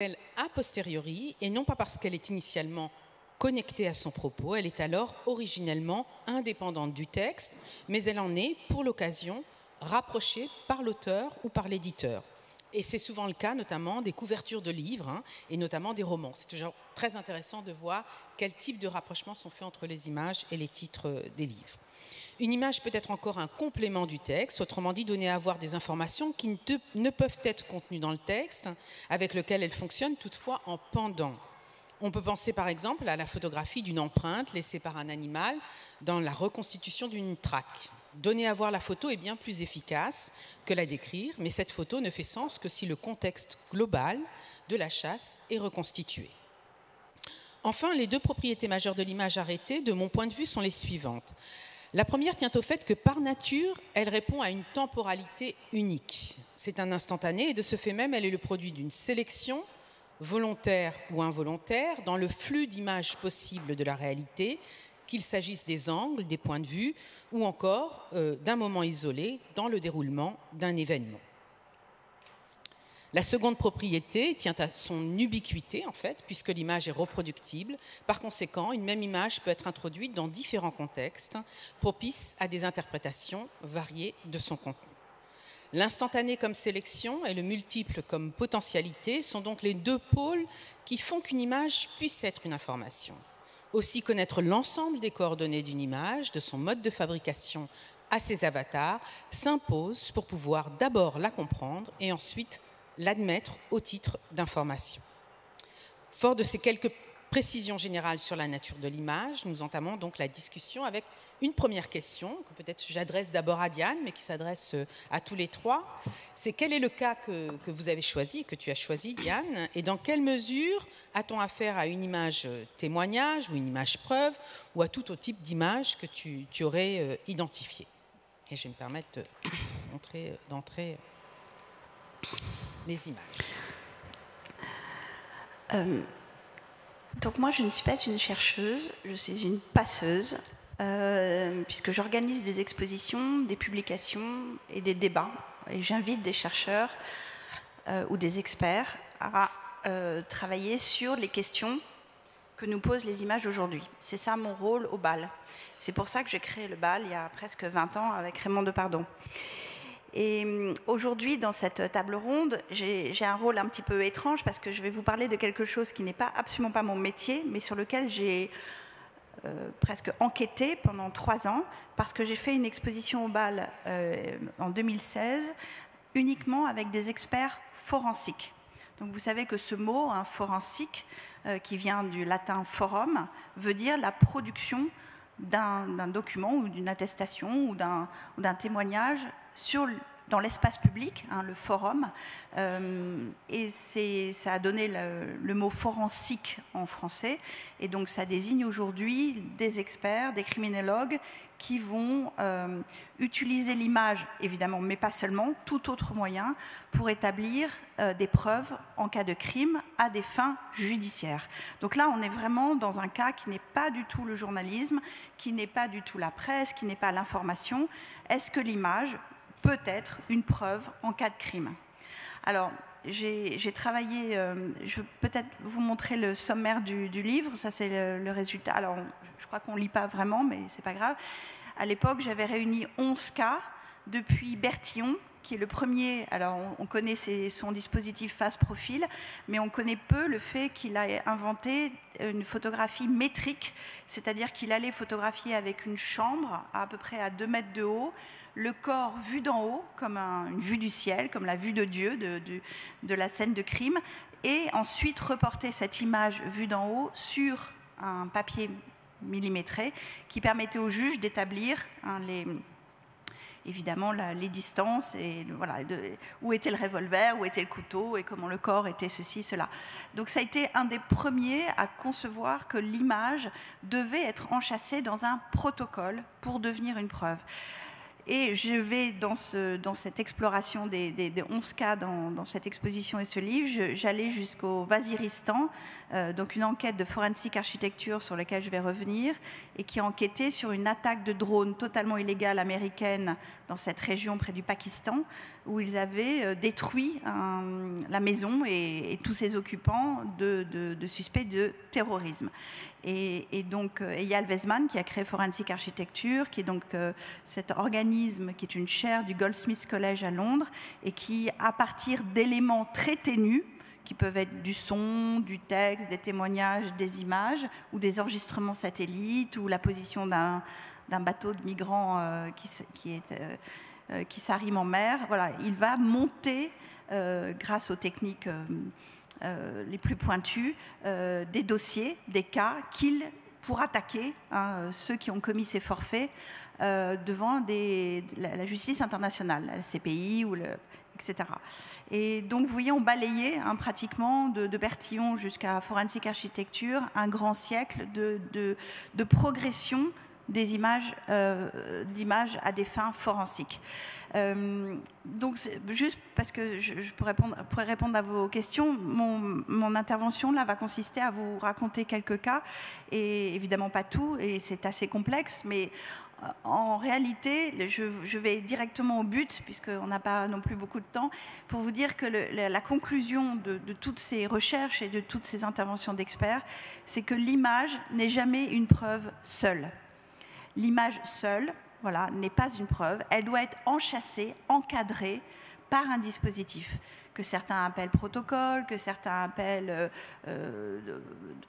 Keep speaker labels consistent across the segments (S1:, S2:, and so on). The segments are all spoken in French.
S1: a posteriori, et non pas parce qu'elle est initialement connectée à son propos, elle est alors originellement indépendante du texte, mais elle en est, pour l'occasion, rapprochée par l'auteur ou par l'éditeur. Et c'est souvent le cas, notamment, des couvertures de livres, et notamment des romans. C'est toujours très intéressant de voir quel type de rapprochements sont faits entre les images et les titres des livres. Une image peut être encore un complément du texte, autrement dit donner à voir des informations qui ne peuvent être contenues dans le texte, avec lequel elle fonctionne toutefois en pendant. On peut penser par exemple à la photographie d'une empreinte laissée par un animal dans la reconstitution d'une traque. Donner à voir la photo est bien plus efficace que la décrire, mais cette photo ne fait sens que si le contexte global de la chasse est reconstitué. Enfin, les deux propriétés majeures de l'image arrêtée, de mon point de vue, sont les suivantes. La première tient au fait que par nature, elle répond à une temporalité unique. C'est un instantané et de ce fait même, elle est le produit d'une sélection, volontaire ou involontaire, dans le flux d'images possibles de la réalité, qu'il s'agisse des angles, des points de vue ou encore d'un moment isolé dans le déroulement d'un événement. La seconde propriété tient à son ubiquité, en fait, puisque l'image est reproductible. Par conséquent, une même image peut être introduite dans différents contextes, propices à des interprétations variées de son contenu. L'instantané comme sélection et le multiple comme potentialité sont donc les deux pôles qui font qu'une image puisse être une information. Aussi, connaître l'ensemble des coordonnées d'une image, de son mode de fabrication à ses avatars, s'impose pour pouvoir d'abord la comprendre et ensuite l'admettre au titre d'information. Fort de ces quelques précisions générales sur la nature de l'image, nous entamons donc la discussion avec une première question, que peut-être j'adresse d'abord à Diane, mais qui s'adresse à tous les trois. C'est quel est le cas que vous avez choisi, que tu as choisi, Diane, et dans quelle mesure a-t-on affaire à une image témoignage ou une image preuve, ou à tout autre type d'image que tu aurais identifié. Et je vais me permettre d'entrer les images.
S2: Donc moi, je ne suis pas une chercheuse, je suis une passeuse, puisque j'organise des expositions, des publications et des débats. Et j'invite des chercheurs ou des experts à travailler sur les questions que nous posent les images aujourd'hui. C'est ça mon rôle au BAL. C'est pour ça que j'ai créé le BAL il y a presque 20 ans avec Raymond Depardon. Et aujourd'hui, dans cette table ronde, j'ai un rôle un petit peu étrange parce que je vais vous parler de quelque chose qui n'est absolument pas mon métier, mais sur lequel j'ai presque enquêté pendant 3 ans, parce que j'ai fait une exposition au BAL en 2016, uniquement avec des experts forensiques. Donc vous savez que ce mot, forensique, qui vient du latin forum, veut dire la production d'un document ou d'une attestation ou d'un témoignage dans l'espace public, le forum, et ça a donné le mot forensique en français, et donc ça désigne aujourd'hui des experts, des criminologues qui vont utiliser l'image, évidemment, mais pas seulement, tout autre moyen pour établir des preuves en cas de crime à des fins judiciaires. Donc là, on est vraiment dans un cas qui n'est pas du tout le journalisme, qui n'est pas du tout la presse, qui n'est pas l'information. Est-ce que l'image peut être une preuve en cas de crime? Alors, j'ai travaillé, je vais peut-être vous montrer le sommaire du livre, ça c'est le résultat. Alors, je crois qu'on ne lit pas vraiment, mais c'est pas grave. À l'époque, j'avais réuni 11 cas depuis Bertillon, qui est le premier. Alors, on connaît son dispositif face profil, mais on connaît peu le fait qu'il a inventé une photographie métrique, c'est-à-dire qu'il allait photographier avec une chambre à peu près à 2 mètres de haut, le corps vu d'en haut, comme une vue du ciel, comme la vue de Dieu de la scène de crime, et ensuite reporter cette image vue d'en haut sur un papier millimétré qui permettait au juge d'établir évidemment les distances, et voilà, où était le revolver, où était le couteau, et comment le corps était ceci, cela. Donc ça a été un des premiers à concevoir que l'image devait être enchâssée dans un protocole pour devenir une preuve. Et je vais, dans cette exploration des 11 cas dans cette exposition et ce livre, j'allais jusqu'au Waziristan, donc une enquête de forensic architecture sur laquelle je vais revenir, et qui a enquêté sur une attaque de drone totalement illégale américaine dans cette région près du Pakistan, où ils avaient détruit la maison et tous ses occupants de suspects de terrorisme. Et donc Eyal Weizman, qui a créé Forensic Architecture, qui est donc cet organisme qui est une chaire du Goldsmiths College à Londres, et qui, à partir d'éléments très ténus, qui peuvent être du son, du texte, des témoignages, des images, ou des enregistrements satellites, ou la position d'un bateau de migrants qui s'arrime en mer. Voilà, il va monter, grâce aux techniques les plus pointues, des dossiers, des cas pour attaquer ceux qui ont commis ces forfaits devant la justice internationale, la CPI, etc. Et donc, vous voyez, on balayait pratiquement de Bertillon jusqu'à Forensic Architecture un grand siècle de progression des images, d'images à des fins forensiques. Donc, juste parce que je pourrais répondre à vos questions, mon intervention là va consister à vous raconter quelques cas, et évidemment pas tout, et c'est assez complexe, mais en réalité, je vais directement au but, puisqu'on n'a pas non plus beaucoup de temps, pour vous dire que la conclusion de toutes ces recherches et de toutes ces interventions d'experts, c'est que l'image n'est jamais une preuve seule. L'image seule, voilà, n'est pas une preuve. Elle doit être enchâssée, encadrée par un dispositif que certains appellent protocole, que certains appellent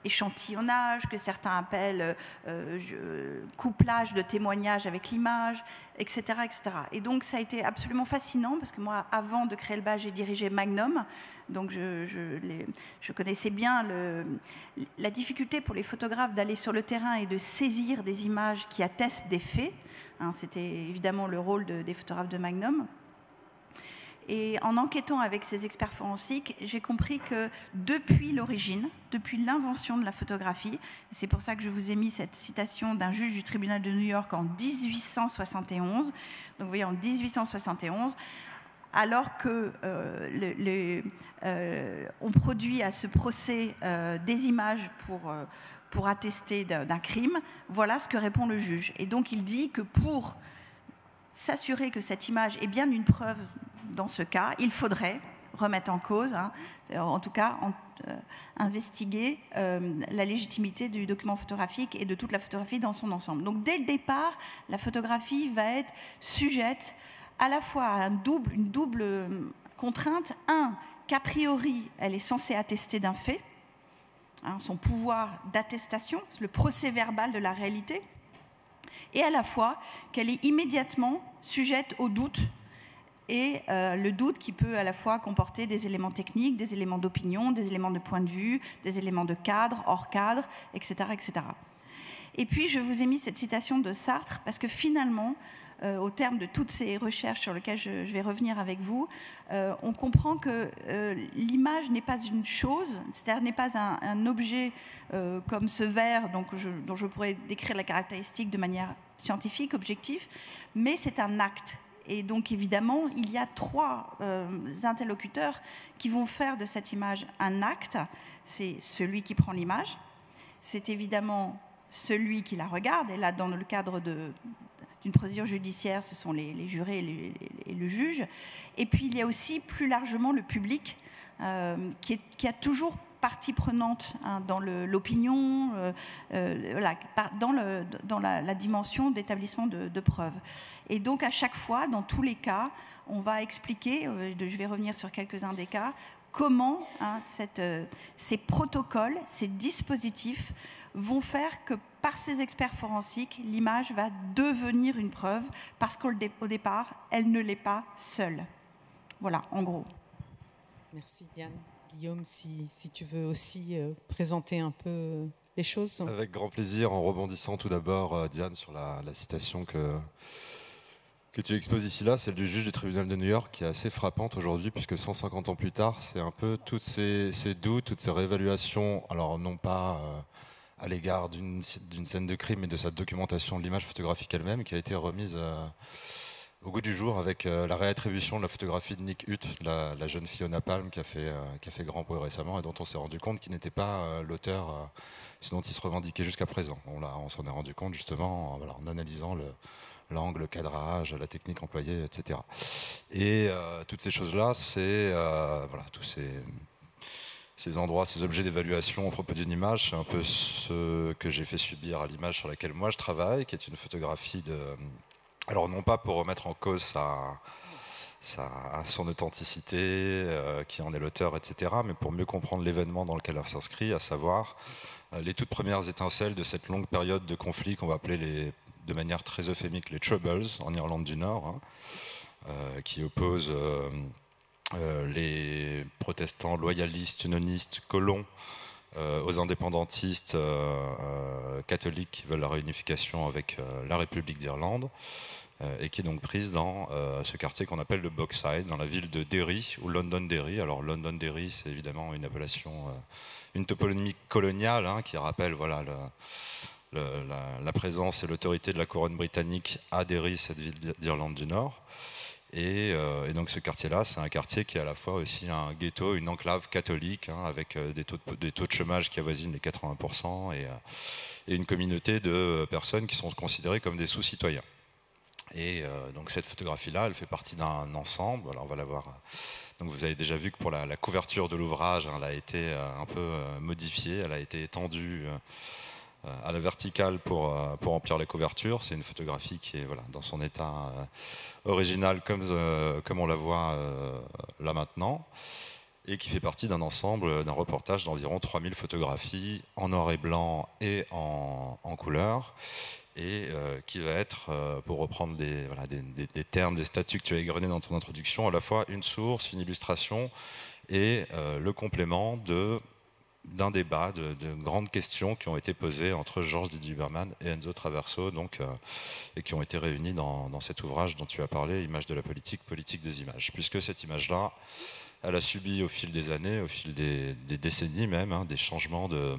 S2: échantillonnage, que certains appellent couplage de témoignages avec l'image, etc., etc. Et donc, ça a été absolument fascinant, parce que moi, avant de créer le BAS, j'ai dirigé Magnum, donc je connaissais bien la difficulté pour les photographes d'aller sur le terrain et de saisir des images qui attestent des faits. C'était évidemment le rôle des photographes de Magnum. Et en enquêtant avec ces experts forensiques, j'ai compris que depuis l'origine, depuis l'invention de la photographie, c'est pour ça que je vous ai mis cette citation d'un juge du tribunal de New York en 1871, donc vous voyez en 1871, alors que on produit à ce procès des images pour attester d'un crime, voilà ce que répond le juge. Et donc il dit que pour s'assurer que cette image est bien une preuve dans ce cas, il faudrait remettre en cause, en tout cas investiguer la légitimité du document photographique et de toute la photographie dans son ensemble. Donc dès le départ, la photographie va être sujette à la fois à une double contrainte. Un, qu'a priori, elle est censée attester d'un fait, son pouvoir d'attestation, le procès verbal de la réalité, et à la fois qu'elle est immédiatement sujette au doute, et le doute qui peut à la fois comporter des éléments techniques, des éléments d'opinion, des éléments de point de vue, des éléments de cadre, hors cadre, etc., etc. Et puis, je vous ai mis cette citation de Sartre, parce que finalement, au terme de toutes ces recherches sur lesquelles je vais revenir avec vous, on comprend que l'image n'est pas une chose, c'est-à-dire n'est pas un objet comme ce verre dont je pourrais décrire la caractéristique de manière scientifique, objective, mais c'est un acte. Et donc, évidemment, il y a trois interlocuteurs qui vont faire de cette image un acte. C'est celui qui prend l'image, c'est évidemment celui qui la regarde, et là, dans le cadre d'une procédure judiciaire, ce sont les jurés et le juge. Et puis, il y a aussi, plus largement, le public, qui a toujours partie prenante dans l'opinion, dans la dimension d'établissement de preuves. Et donc, à chaque fois, dans tous les cas, on va expliquer, je vais revenir sur quelques-uns des cas, comment ces protocoles, ces dispositifs vont faire que, par ces experts forensiques, l'image va devenir une preuve, parce qu'au départ, elle ne l'est pas seule. Voilà, en gros.
S1: Merci Diane. Guillaume, si tu veux aussi présenter un peu les choses.
S3: Avec grand plaisir, en rebondissant tout d'abord, Diane, sur la citation que tu exposes ici, là, celle du juge du tribunal de New York, qui est assez frappante aujourd'hui, puisque 150 ans plus tard, c'est un peu tous ces doutes, toutes ces réévaluations, alors non pas à l'égard d'une scène de crime, mais de sa documentation de l'image photographique elle-même, qui a été remise au goût du jour avec la réattribution de la photographie de Nick Hutt, la jeune fille au napalm qui a fait grand bruit récemment et dont on s'est rendu compte qu'il n'était pas l'auteur ce dont il se revendiquait jusqu'à présent. On s'en est rendu compte justement en analysant l'angle, le cadrage, la technique employée, etc. Et toutes ces choses-là, c'est tous ces endroits, ces objets d'évaluation à propos d'une image, c'est un peu ce que j'ai fait subir à l'image sur laquelle moi je travaille, qui est une photographie de... Alors non pas pour remettre en cause son authenticité, qui en est l'auteur, etc., mais pour mieux comprendre l'événement dans lequel elle s'inscrit, à savoir les toutes premières étincelles de cette longue période de conflit qu'on va appeler de manière très euphémique les Troubles en Irlande du Nord, qui opposent les protestants loyalistes, unionistes, colons aux indépendantistes catholiques qui veulent la réunification avec la République d'Irlande, et qui est donc prise dans ce quartier qu'on appelle le Bogside, dans la ville de Derry, ou Londonderry. Alors Londonderry, c'est évidemment une appellation, une toponymie coloniale, qui rappelle la présence et l'autorité de la couronne britannique à Derry, cette ville d'Irlande du Nord. Et donc ce quartier-là, c'est un quartier qui est à la fois aussi un ghetto, une enclave catholique, avec des taux de chômage qui avoisinent les 80%, et une communauté de personnes qui sont considérées comme des sous-citoyens. Et donc cette photographie-là, elle fait partie d'un ensemble. Alors on va la voir. Donc vous avez déjà vu que pour la couverture de l'ouvrage, elle a été un peu modifiée, elle a été étendue à la verticale pour remplir la couverture. C'est une photographie qui est dans son état original comme on la voit là maintenant, et qui fait partie d'un ensemble, d'un reportage d'environ 3000 photographies en noir et blanc et en couleur, et qui va être, pour reprendre des termes, des statuts que tu as égrenés dans ton introduction, à la fois une source, une illustration et le complément d'un débat, de grandes questions qui ont été posées entre Georges Didier Huberman et Enzo Traverso, et qui ont été réunies dans cet ouvrage dont tu as parlé, Images de la politique, politique des images. Puisque cette image-là, elle a subi au fil des années, au fil des décennies même, des changements de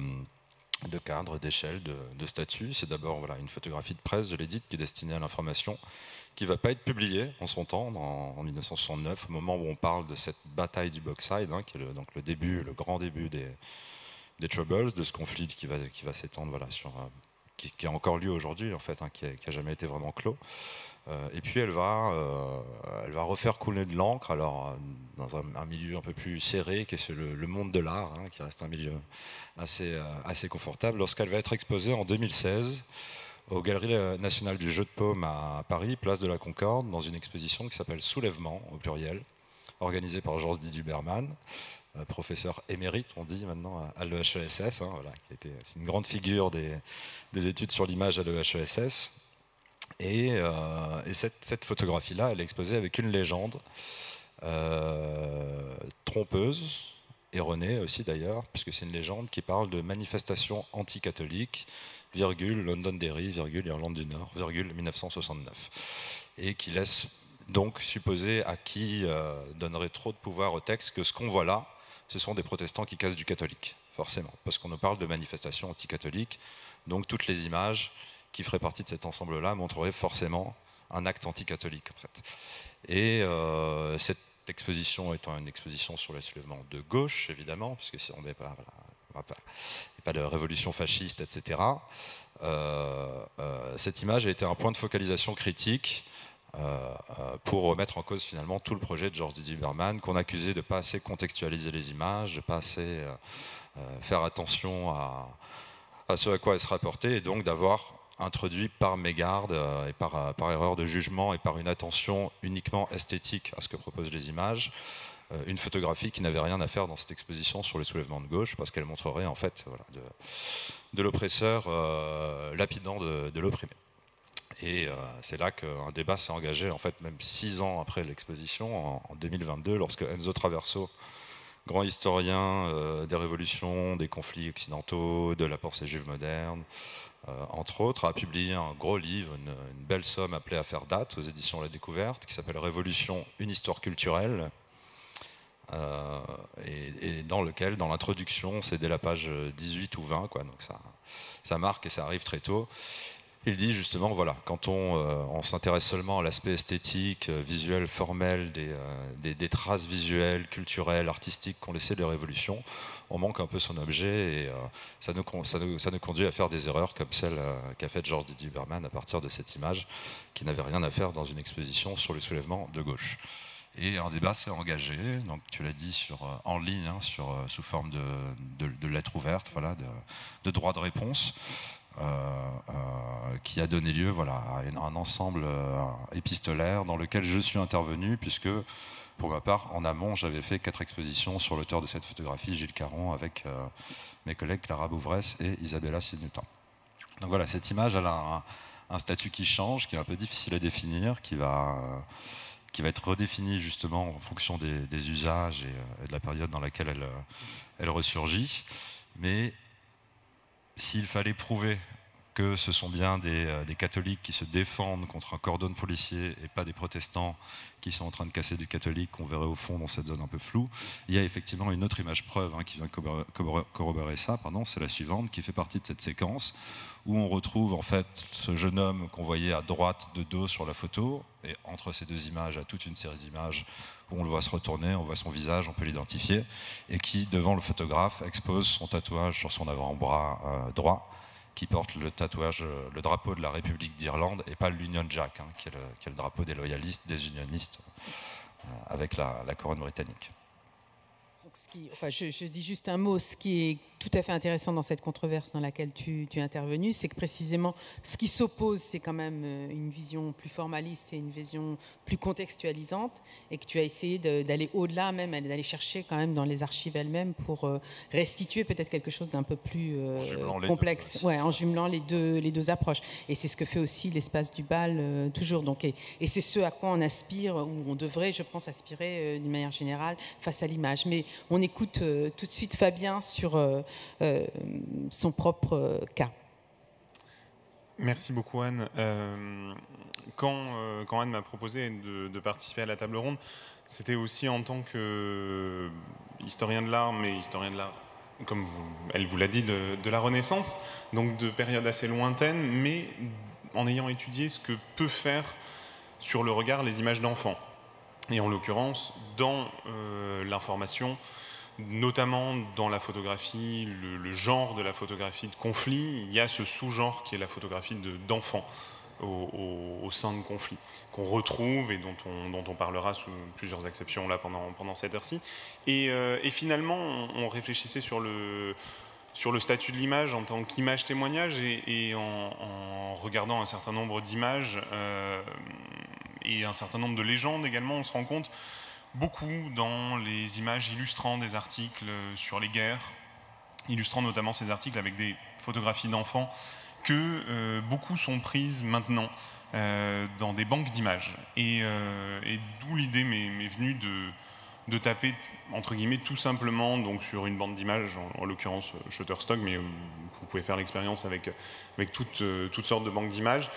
S3: cadre, d'échelle, de statut. C'est d'abord une photographie de presse, je l'ai dit, qui est destinée à l'information, qui ne va pas être publiée en son temps, en 1969, au moment où on parle de cette bataille du Bogside, qui est donc le grand début des Troubles, de ce conflit qui va s'étendre, qui a encore lieu aujourd'hui, en fait, qui n'a jamais été vraiment clos. Et puis elle va refaire couler de l'encre, alors dans un milieu un peu plus serré, qui est le monde de l'art, qui reste un milieu assez confortable, lorsqu'elle va être exposée en 2016 aux Galeries nationales du jeu de paume à Paris, place de la Concorde, dans une exposition qui s'appelle Soulèvement, au pluriel, organisée par Georges Didier Huberman, professeur émérite, on dit maintenant, à l'EHESS, c'est une grande figure des études sur l'image à l'EHESS. Et cette photographie-là, elle est exposée avec une légende trompeuse, erronée aussi d'ailleurs, puisque c'est une légende qui parle de manifestations anticatholiques, Londonderry, Irlande du Nord, 1969. Et qui laisse donc supposer à qui donnerait trop de pouvoir au texte que ce qu'on voit là, ce sont des protestants qui cassent du catholique, forcément, parce qu'on nous parle de manifestations anticatholiques, donc toutes les images qui feraient partie de cet ensemble-là montreraient forcément un acte anticatholique, en fait. Et cette exposition étant une exposition sur le soulèvement de gauche, évidemment, puisque si on ne met pas, pas de révolution fasciste, etc., cette image a été un point de focalisation critique pour remettre en cause finalement tout le projet de Georges Didier Huberman, qu'on accusait de ne pas assez contextualiser les images, de ne pas assez faire attention à ce à quoi elles se rapportaient, et donc d'avoir introduit par mégarde et par erreur de jugement et par une attention uniquement esthétique à ce que proposent les images, une photographie qui n'avait rien à faire dans cette exposition sur les soulèvements de gauche, parce qu'elle montrerait en fait de l'oppresseur lapidant de l'opprimé. Et c'est là qu'un débat s'est engagé, en fait, même 6 ans après l'exposition, en 2022, lorsque Enzo Traverso, grand historien des révolutions, des conflits occidentaux, de la pensée juive moderne, entre autres, a publié un gros livre, une belle somme appelée à faire date aux éditions La Découverte, qui s'appelle Révolution, une histoire culturelle, et dans lequel, dans l'introduction, c'est dès la page 18 ou 20, donc ça marque et ça arrive très tôt, Il dit justement, voilà, quand on s'intéresse seulement à l'aspect esthétique, visuel, formel, des traces visuelles, culturelles, artistiques qu'ont laissé les révolutions, on manque un peu son objet et ça nous conduit à faire des erreurs comme celle qu'a faite Georges Didier Berman à partir de cette image qui n'avait rien à faire dans une exposition sur le soulèvement de gauche. Et un débat s'est engagé, donc tu l'as dit, en ligne, hein, sous forme de lettres ouvertes, voilà, de droits de réponse. Qui a donné lieu, voilà, à un ensemble épistolaire dans lequel je suis intervenu, puisque pour ma part, en amont, j'avais fait 4 expositions sur l'auteur de cette photographie, Gilles Caron, avec mes collègues Clara Bouvresse et Isabella Signutin. Donc voilà, cette image, elle a un statut qui change, qui est un peu difficile à définir, qui va être redéfini justement en fonction des usages et de la période dans laquelle elle ressurgit. Mais s'il fallait prouver que ce sont bien des catholiques qui se défendent contre un cordon policier et pas des protestants qui sont en train de casser des catholiques qu'on verrait au fond dans cette zone un peu floue, il y a effectivement une autre image preuve qui vient corroborer ça, c'est la suivante, qui fait partie de cette séquence où on retrouve en fait ce jeune homme qu'on voyait à droite de dos sur la photo, et entre ces deux images, à toute une série d'images où on le voit se retourner, on voit son visage, on peut l'identifier, et qui, devant le photographe, expose son tatouage sur son avant-bras droit, qui porte le tatouage, le drapeau de la République d'Irlande, et pas l'Union Jack, qui est le drapeau des loyalistes, des unionistes, avec la couronne britannique.
S1: Donc je dis juste un mot, ce qui est tout à fait intéressant dans cette controverse dans laquelle tu es intervenu, c'est que précisément ce qui s'oppose, c'est quand même une vision plus formaliste et une vision plus contextualisante, et que tu as essayé d'aller au-delà même, d'aller chercher quand même dans les archives elles-mêmes pour restituer peut-être quelque chose d'un peu plus complexe, en jumelant les deux approches. Et c'est ce que fait aussi l'espace du bal toujours. Donc, et c'est ce à quoi on aspire, ou on devrait, je pense, aspirer d'une manière générale face à l'image. Mais on écoute tout de suite Fabien sur son propre cas.
S4: Merci beaucoup Anne. Quand Anne m'a proposé de participer à la table ronde, c'était aussi en tant qu'historien de l'art, mais historien de l'art, comme elle vous l'a dit, de la Renaissance, donc de périodes assez lointaines, mais en ayant étudié ce que peut faire sur le regard les images d'enfants. Et en l'occurrence, dans l'information, notamment dans la photographie, le genre de la photographie de conflit, il y a ce sous-genre qui est la photographie d'enfants au sein de conflits, qu'on retrouve et dont on parlera sous plusieurs exceptions là pendant cette heure-ci. Et finalement, on réfléchissait sur le statut de l'image en tant qu'image témoignage, et en regardant un certain nombre d'images et un certain nombre de légendes également, on se rend compte beaucoup dans les images illustrant des articles sur les guerres, illustrant notamment ces articles avec des photographies d'enfants, que beaucoup sont prises maintenant dans des banques d'images. Et d'où l'idée m'est venue de taper, entre guillemets, tout simplement donc sur une bande d'images, en l'occurrence Shutterstock, mais vous pouvez faire l'expérience avec toutes sortes de banques d'images.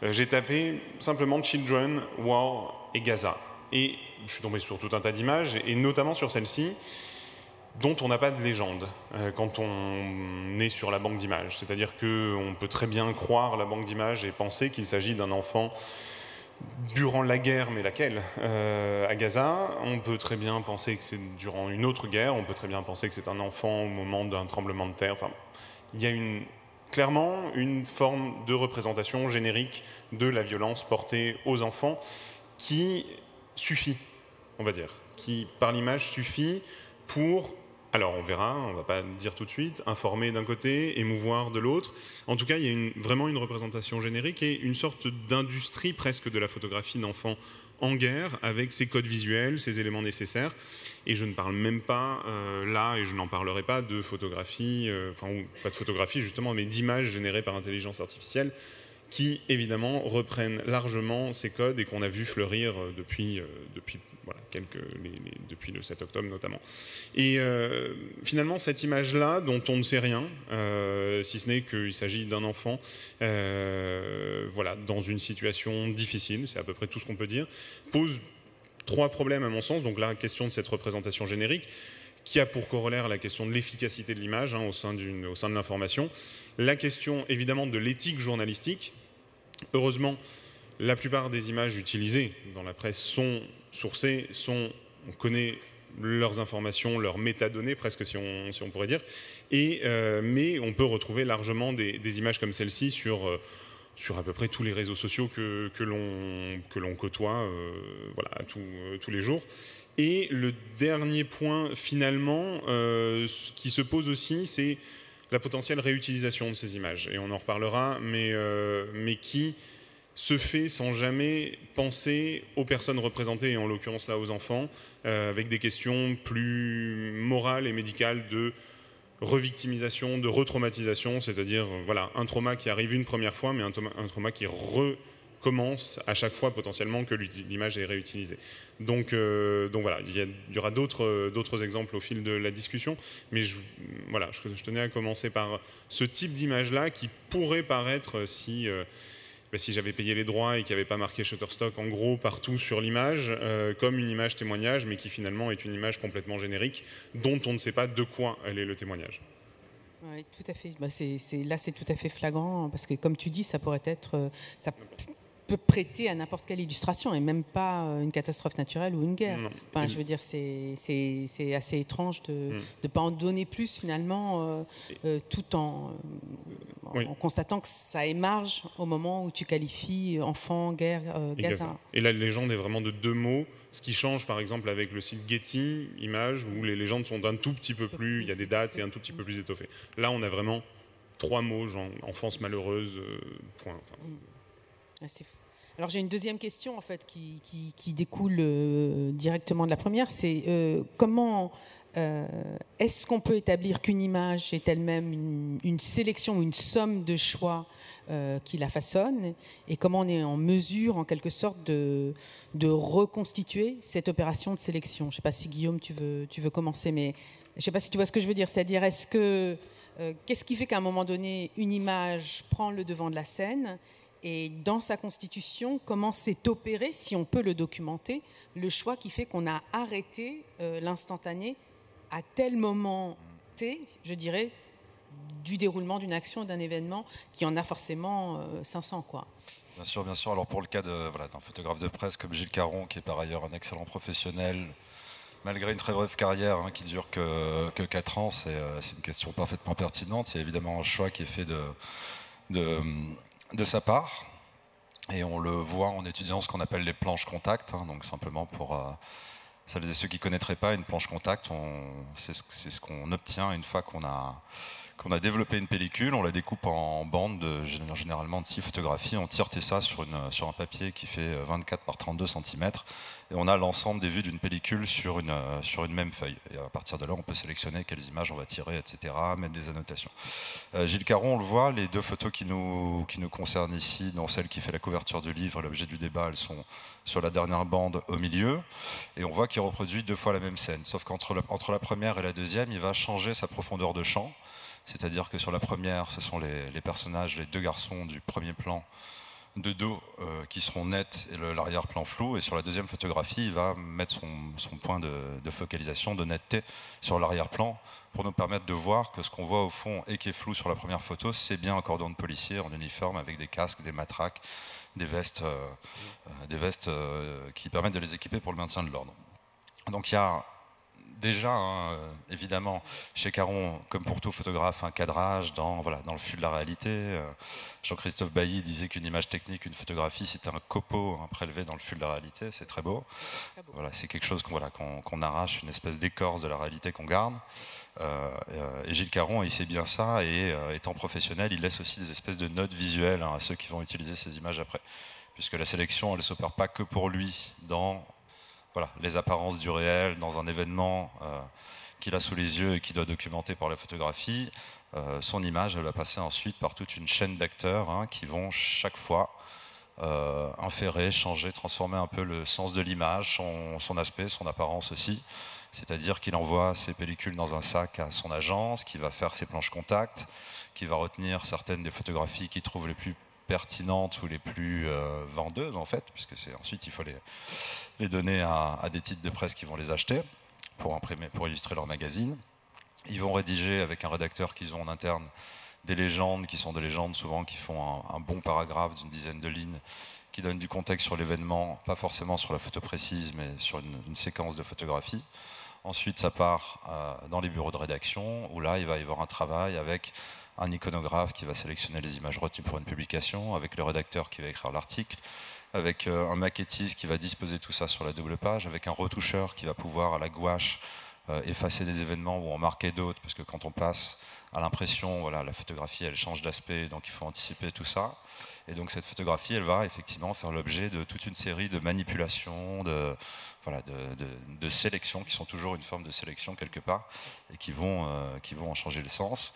S4: J'ai tapé simplement Children, War et Gaza. Et je suis tombé sur tout un tas d'images, et notamment sur celle-ci, dont on n'a pas de légende quand on est sur la banque d'images. C'est-à-dire qu'on peut très bien croire la banque d'images et penser qu'il s'agit d'un enfant durant la guerre, mais laquelle à Gaza. On peut très bien penser que c'est durant une autre guerre, on peut très bien penser que c'est un enfant au moment d'un tremblement de terre. Enfin, il y a clairement une forme de représentation générique de la violence portée aux enfants qui suffit, on va dire, qui par l'image suffit pour, alors on verra, on ne va pas dire tout de suite, informer d'un côté, émouvoir de l'autre. En tout cas, il y a vraiment une représentation générique et une sorte d'industrie presque de la photographie d'enfants en guerre, avec ses codes visuels, ses éléments nécessaires. Et je ne parle même pas là, et je n'en parlerai pas, de photographie, pas de photographie justement, mais d'images générées par intelligence artificielle, qui évidemment reprennent largement ces codes et qu'on a vu fleurir depuis le 7 octobre notamment. Et finalement, cette image-là, dont on ne sait rien, si ce n'est qu'il s'agit d'un enfant dans une situation difficile, c'est à peu près tout ce qu'on peut dire, pose 3 problèmes à mon sens. Donc la question de cette représentation générique, qui a pour corollaire la question de l'efficacité de l'image au sein de l'information, la question évidemment de l'éthique journalistique, Heureusement, la plupart des images utilisées dans la presse sont sourcées, on connaît leurs informations, leurs métadonnées, presque si on pourrait dire, mais on peut retrouver largement des images comme celle-ci sur à peu près tous les réseaux sociaux que l'on côtoie voilà, tous les jours. Et le dernier point, finalement, qui se pose aussi, c'est la potentielle réutilisation de ces images. Et on en reparlera, mais qui se fait sans jamais penser aux personnes représentées, et en l'occurrence là aux enfants, avec des questions plus morales et médicales de revictimisation, de retraumatisation, c'est-à-dire voilà, un trauma qui arrive une première fois, mais un trauma qui recommence à chaque fois potentiellement que l'image est réutilisée. Donc voilà, il y aura d'autres exemples au fil de la discussion, mais je tenais à commencer par ce type d'image-là qui pourrait paraître, si j'avais payé les droits et qu'il n'y avait pas marqué Shutterstock en gros partout sur l'image, comme une image témoignage, mais qui finalement est une image complètement générique, dont on ne sait pas de quoi elle est le témoignage.
S1: Oui, tout à fait. Là, c'est tout à fait flagrant, parce que comme tu dis, ça pourrait être... ça peut prêter à n'importe quelle illustration, et même pas une catastrophe naturelle ou une guerre.
S4: Non.
S1: Enfin, je veux dire, c'est assez étrange de ne pas en donner plus, finalement, tout en constatant que ça émarge au moment où tu qualifies enfant, guerre, Gaza.
S4: Et la légende est vraiment de 2 mots, ce qui change par exemple avec le site Getty Images, où les légendes sont d'un tout petit peu plus, il y a des dates et un tout petit peu plus étoffées. Là, on a vraiment 3 mots, genre enfance malheureuse, point.
S1: C'est fou. Alors j'ai une deuxième question en fait qui découle directement de la première, c'est comment est-ce qu'on peut établir qu'une image est elle-même une sélection ou une somme de choix qui la façonne, et comment on est en mesure en quelque sorte de reconstituer cette opération de sélection. Je ne sais pas si Guillaume tu veux commencer, mais je ne sais pas si tu vois ce que je veux dire, c'est-à-dire qu'est-ce qui fait qu'à un moment donné une image prend le devant de la scène, et dans sa constitution, comment s'est opéré, si on peut le documenter, le choix qui fait qu'on a arrêté l'instantané à tel moment T, je dirais, du déroulement d'une action, d'un événement qui en a forcément 500, quoi.
S3: Bien sûr, bien sûr. Alors pour le cas d'un photographe de presse comme Gilles Caron, qui est par ailleurs un excellent professionnel, malgré une très brève carrière qui dure que 4 ans, c'est une question parfaitement pertinente. Il y a évidemment un choix qui est fait de sa part, et on le voit en étudiant ce qu'on appelle les planches contact, donc simplement pour celles et ceux qui ne connaîtraient pas, une planche contact, c'est ce qu'on obtient une fois qu'on a développé une pellicule, on la découpe en bandes, généralement de 6 photographies, on tire ça sur un papier qui fait 24 par 32 cm, et on a l'ensemble des vues d'une pellicule sur une même feuille. Et à partir de là, on peut sélectionner quelles images on va tirer, etc., mettre des annotations. Gilles Caron, on le voit, les 2 photos qui nous concernent ici, dont celle qui fait la couverture du livre et l'objet du débat, elles sont sur la dernière bande au milieu, et on voit qu'il reproduit 2 fois la même scène, sauf qu'entre la première et la deuxième, il va changer sa profondeur de champ. C'est-à-dire que sur la première, ce sont les personnages, les 2 garçons du premier plan de dos qui seront nets et l'arrière-plan flou. Et sur la deuxième photographie, il va mettre son point de focalisation, de netteté sur l'arrière-plan pour nous permettre de voir que ce qu'on voit au fond et qui est flou sur la première photo, c'est bien un cordon de policiers en uniforme avec des casques, des matraques, des vestes qui permettent de les équiper pour le maintien de l'ordre. Donc il y a déjà, évidemment, chez Caron, comme pour tout photographe, un cadrage dans le flux de la réalité. Jean-Christophe Bailly disait qu'une image technique, une photographie, c'était un copeau prélevé dans le flux de la réalité. C'est très beau. Voilà, c'est quelque chose qu'on arrache, une espèce d'écorce de la réalité qu'on garde. Et Gilles Caron, il sait bien ça, et étant professionnel, il laisse aussi des espèces de notes visuelles à ceux qui vont utiliser ces images après. Puisque la sélection, elle ne s'opère pas que pour lui dans les apparences du réel, dans un événement qu'il a sous les yeux et qu'il doit documenter par la photographie. Son image, elle va passer ensuite par toute une chaîne d'acteurs qui vont chaque fois inférer, changer, transformer un peu le sens de l'image, son aspect, son apparence aussi. C'est-à-dire qu'il envoie ses pellicules dans un sac à son agence, qui va faire ses planches contact, qui va retenir certaines des photographies qu'il trouve les plus pertinentes ou les plus vendeuses en fait, puisque ensuite il faut les donner à des titres de presse qui vont les acheter pour illustrer leur magazine. Ils vont rédiger avec un rédacteur qu'ils ont en interne des légendes qui sont des légendes souvent qui font un bon paragraphe d'une dizaine de lignes, qui donnent du contexte sur l'événement, pas forcément sur la photo précise, mais sur une séquence de photographie. Ensuite, ça part dans les bureaux de rédaction, où là, il va y avoir un travail avec un iconographe qui va sélectionner les images retenues pour une publication, avec le rédacteur qui va écrire l'article, avec un maquettiste qui va disposer tout ça sur la double page, avec un retoucheur qui va pouvoir, à la gouache, effacer des événements ou en marquer d'autres, parce que quand on passe à l'impression, voilà, la photographie, elle change d'aspect, donc il faut anticiper tout ça. Et donc cette photographie, elle va effectivement faire l'objet de toute une série de manipulations, de sélections, qui sont toujours une forme de sélection quelque part, et qui vont en changer le sens.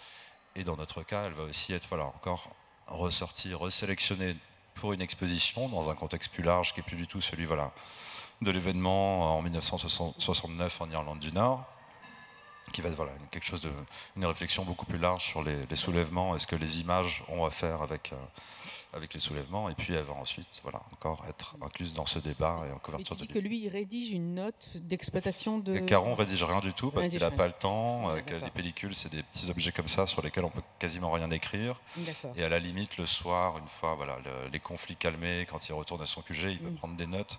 S3: Et dans notre cas, elle va aussi être encore ressortie, resélectionnée pour une exposition, dans un contexte plus large, qui n'est plus du tout celui de l'événement en 1969 en Irlande du Nord, qui va être quelque chose une réflexion beaucoup plus large sur les soulèvements et ce que les images ont à faire avec les soulèvements, et puis elle va ensuite encore être incluse dans ce débat et en couverture de livre.
S1: Que lui, il rédige une note d'exploitation de...
S3: Caron rédige rien du tout parce qu'il n'a pas le temps, que les pellicules, c'est des petits objets comme ça sur lesquels on peut quasiment rien écrire. Et à la limite, le soir, une fois les conflits calmés, quand il retourne à son QG, il peut prendre des notes.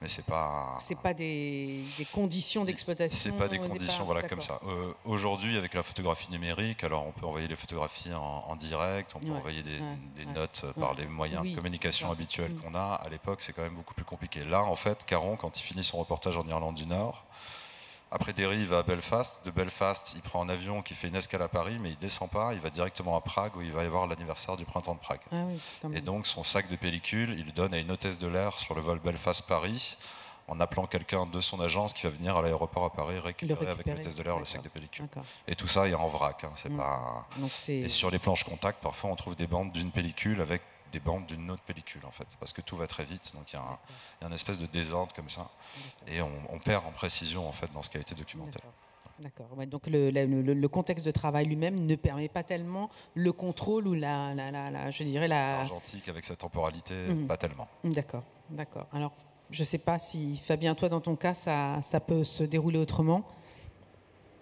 S3: Mais c'est pas
S1: des conditions d'exploitation.
S3: C'est pas des conditions comme ça. Aujourd'hui, avec la photographie numérique, alors on peut envoyer les photographies en direct, on peut envoyer des notes par les moyens de communication habituels qu'on a. À l'époque, c'est quand même beaucoup plus compliqué. Là, en fait, Caron, quand il finit son reportage en Irlande du Nord, après Derry, il va à Belfast. De Belfast, il prend un avion qui fait une escale à Paris, mais il descend pas, il va directement à Prague, où il va y avoir l'anniversaire du printemps de Prague. Et donc, son sac de pellicule, il le donne à une hôtesse de l'air sur le vol Belfast-Paris, en appelant quelqu'un de son agence qui va venir à l'aéroport à Paris récupérer avec l'hôtesse de l'air le sac de pellicule. Et tout ça est en vrac. Et sur les planches contact, parfois, on trouve des bandes d'une pellicule avec des bandes d'une autre pellicule, en fait, parce que tout va très vite, donc il y a une espèce de désordre comme ça, et on perd en précision, en fait, dans ce qui a été documenté.
S1: D'accord. Donc le contexte de travail lui-même ne permet pas tellement le contrôle ou je dirais
S3: l'argentique avec sa temporalité, pas tellement.
S1: D'accord. Alors, je ne sais pas si, Fabien, toi, dans ton cas, ça peut se dérouler autrement.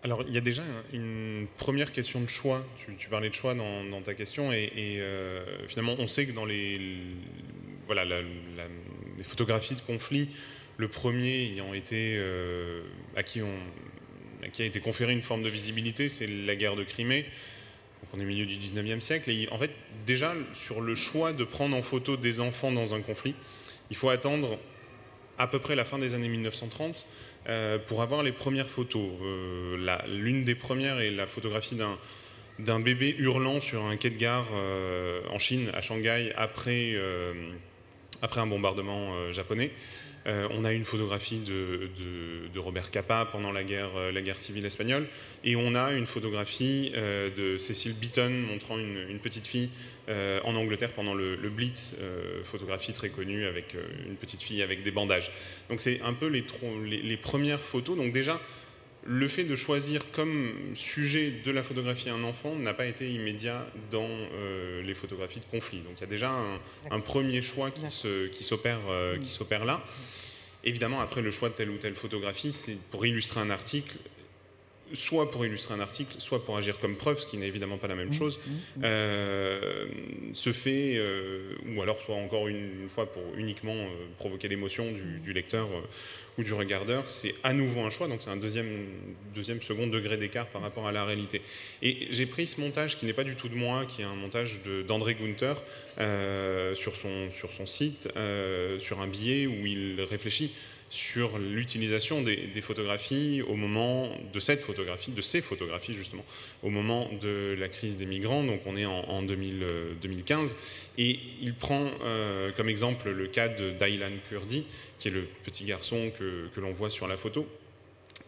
S4: Alors, il y a déjà une première question de choix. Tu parlais de choix dans ta question, et finalement, on sait que dans les photographies de conflit, le premier ayant été à qui a été conféré une forme de visibilité, c'est la guerre de Crimée. Donc, on est au milieu du 19e siècle. Et en fait, déjà, sur le choix de prendre en photo des enfants dans un conflit, il faut attendre à peu près la fin des années 1930 pour avoir les premières photos. L'une des premières est la photographie d'un bébé hurlant sur un quai de gare en Chine, à Shanghai, après un bombardement japonais. On a une photographie de Robert Capa pendant la guerre civile espagnole, et on a une photographie de Cecil Beaton montrant une petite fille en Angleterre pendant le Blitz, photographie très connue avec une petite fille avec des bandages. Donc c'est un peu les premières photos. Donc déjà, le fait de choisir comme sujet de la photographie un enfant n'a pas été immédiat dans les photographies de conflit. Donc il y a déjà un premier choix qui s'opère là. Évidemment, après, le choix de telle ou telle photographie, c'est pour illustrer un article, soit pour illustrer un article, soit pour agir comme preuve, ce qui n'est évidemment pas la même chose, se fait, ou alors soit encore une fois pour uniquement provoquer l'émotion du lecteur ou du regardeur. C'est à nouveau un choix, donc c'est un deuxième second degré d'écart par rapport à la réalité. Et j'ai pris ce montage qui n'est pas du tout de moi, qui est un montage d'André Gunther sur son site, sur un billet où il réfléchit sur l'utilisation des photographies au moment de ces photographies justement, au moment de la crise des migrants. Donc on est en 2015, et il prend comme exemple le cas d'Aylan Kurdi, qui est le petit garçon que l'on voit sur la photo,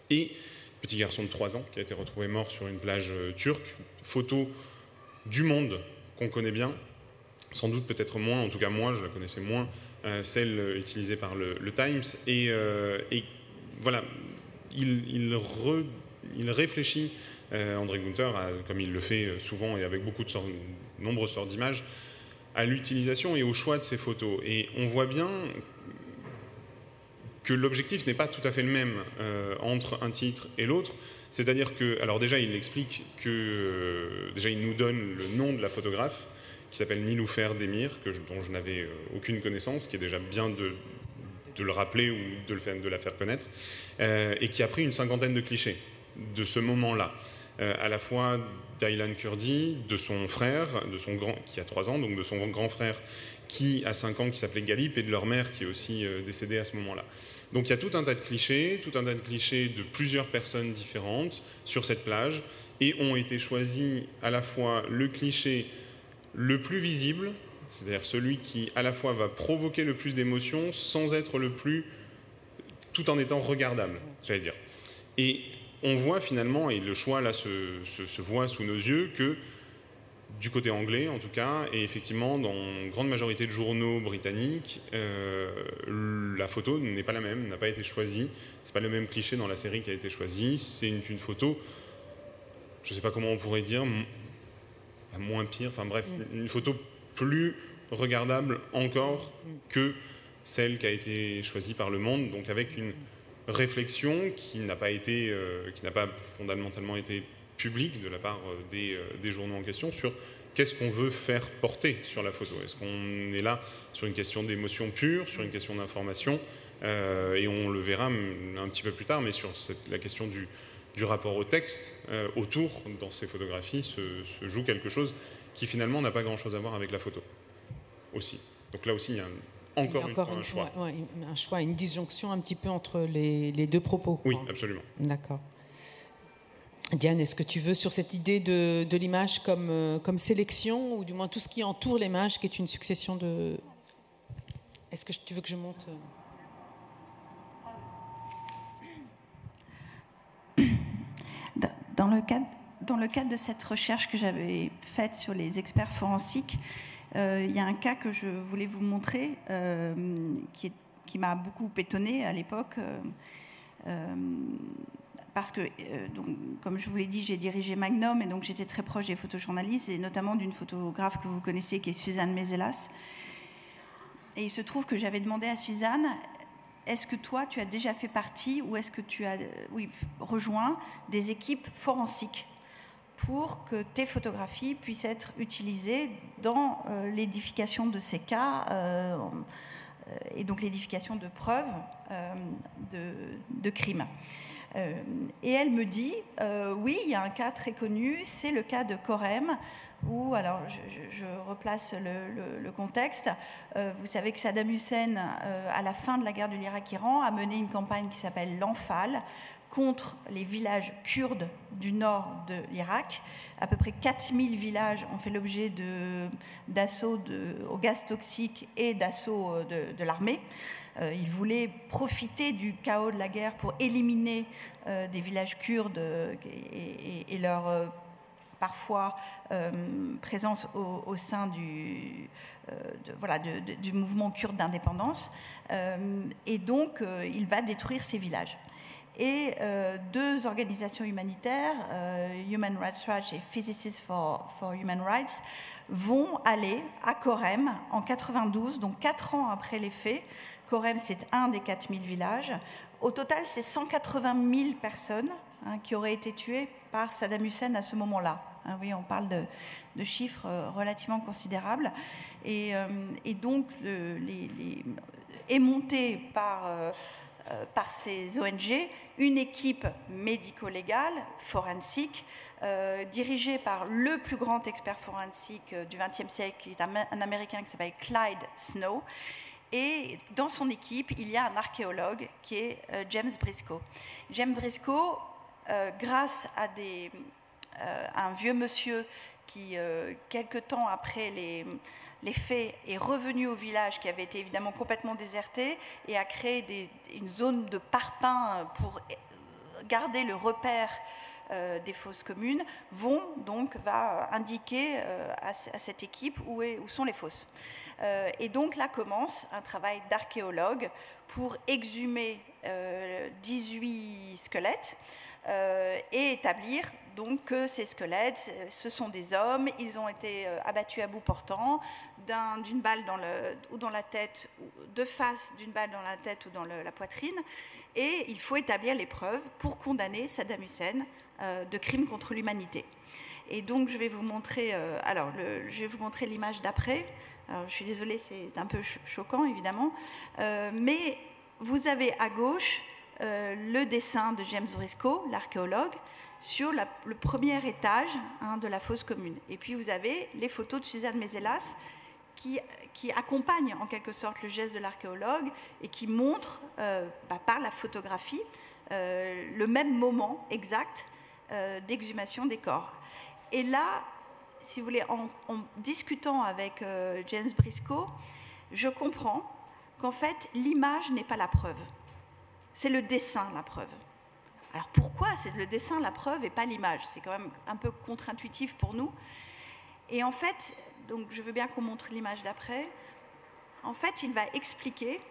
S4: et petit garçon de 3 ans qui a été retrouvé mort sur une plage turque. Photo du Monde qu'on connaît bien, sans doute peut-être moins, en tout cas moi je la connaissais moins, celle utilisée par le Times, et voilà, il réfléchit, André Gunther, comme il le fait souvent et avec nombreuses sortes d'images, à l'utilisation et au choix de ces photos. Et on voit bien que l'objectif n'est pas tout à fait le même entre un titre et l'autre. C'est-à-dire que, alors déjà, il explique que, déjà, il nous donne le nom de la photographe, qui s'appelle Niloufer Demir, dont je n'avais aucune connaissance, qui est déjà bien de le rappeler ou de la faire connaître, et qui a pris une 50aine de clichés de ce moment-là, à la fois d'Aylan Kurdi, de son frère, qui a 3 ans, donc de son grand frère qui a 5 ans, qui s'appelait Galip, et de leur mère qui est aussi décédée à ce moment-là. Donc il y a tout un tas de clichés, de plusieurs personnes différentes sur cette plage, et ont été choisis à la fois le cliché le plus visible, c'est-à-dire celui qui à la fois va provoquer le plus d'émotions sans être tout en étant regardable, j'allais dire. Et on voit finalement, et le choix là se voit sous nos yeux, que du côté anglais en tout cas, et effectivement dans une grande majorité de journaux britanniques, la photo n'est pas la même, n'a pas été choisie, c'est pas le même cliché dans la série qui a été choisi, c'est une photo, je sais pas comment on pourrait dire, moins pire, enfin bref, une photo plus regardable encore que celle qui a été choisie par Le Monde, donc avec une réflexion qui n'a pas fondamentalement été publique de la part des journaux en question sur qu'est-ce qu'on veut faire porter sur la photo. Est-ce qu'on est là sur une question d'émotion pure, sur une question d'information, et on le verra un petit peu plus tard, mais sur la question du rapport au texte, autour, dans ces photographies, se joue quelque chose qui finalement n'a pas grand-chose à voir avec la photo, aussi. Donc là aussi, il y a encore un choix.
S1: Ouais, un choix, une disjonction un petit peu entre les deux propos.
S4: Oui, absolument.
S1: D'accord. Diane, est-ce que tu veux, sur cette idée de l'image comme sélection, ou du moins tout ce qui entoure l'image, qui est une succession de... Est-ce que tu veux que je monte
S2: Dans le cadre de cette recherche que j'avais faite sur les experts forensiques, il y a un cas que je voulais vous montrer qui m'a beaucoup étonnée à l'époque, parce que, donc, comme je vous l'ai dit, j'ai dirigé Magnum, et donc j'étais très proche des photojournalistes, et notamment d'une photographe que vous connaissez, qui est Suzanne Mezelas. Et il se trouve que j'avais demandé à Suzanne, est-ce que toi, tu as déjà fait partie, ou est-ce que tu as rejoint des équipes forensiques pour que tes photographies puissent être utilisées dans l'édification de ces cas, et donc l'édification de preuves de crimes. Et elle me dit, oui, il y a un cas très connu, c'est le cas de Khorem, où, alors je replace le contexte, vous savez que Saddam Hussein, à la fin de la guerre de l'Irak-Iran, a mené une campagne qui s'appelle l'Anfal contre les villages kurdes du nord de l'Irak. À peu près 4000 villages ont fait l'objet d'assauts au gaz toxique et d'assauts de l'armée. Ils voulaient profiter du chaos de la guerre pour éliminer des villages kurdes et leur parfois présence au sein du mouvement kurde d'indépendance. Et donc, il va détruire ces villages. Et 2 organisations humanitaires, Human Rights Watch et Physicists for Human Rights, vont aller à Khorem en 92, donc 4 ans après les faits. Khorem, c'est un des 4000 villages. Au total, c'est 180 000 personnes qui auraient été tuées par Saddam Hussein à ce moment-là. Oui, on parle de chiffres relativement considérables. Et donc, est montée par ces ONG une équipe médico-légale, forensique, dirigée par le plus grand expert forensique du XXe siècle, qui est un Américain qui s'appelle Clyde Snow. Et dans son équipe, il y a un archéologue qui est James Briscoe. James Briscoe, grâce à un vieux monsieur qui, quelque temps après les faits, est revenu au village qui avait été évidemment complètement déserté et a créé une zone de parpaing pour garder le repère des fosses communes, va indiquer à cette équipe où sont les fosses. Et donc là commence un travail d'archéologue pour exhumer 18 squelettes et établir donc que ces squelettes, ce sont des hommes, ils ont été abattus à bout portant, d'une balle dans la tête, ou de face d'une balle dans la tête ou dans la poitrine, et il faut établir les preuves pour condamner Saddam Hussein de crimes contre l'humanité. Et donc je vais vous montrer, je vais vous montrer l'image d'après. Alors, je suis désolée, c'est un peu choquant évidemment, mais vous avez à gauche le dessin de James Briscoe, l'archéologue, sur le premier étage de la fosse commune. Et puis vous avez les photos de Suzanne Meselas qui accompagnent en quelque sorte le geste de l'archéologue et qui montrent par la photographie le même moment exact d'exhumation des corps. Et là, si vous voulez, en discutant avec James Briscoe, je comprends qu'en fait, l'image n'est pas la preuve. C'est le dessin la preuve. Alors pourquoi c'est le dessin la preuve et pas l'image? C'est quand même un peu contre-intuitif pour nous. Et en fait, donc je veux bien qu'on montre l'image d'après. En fait, il va expliquer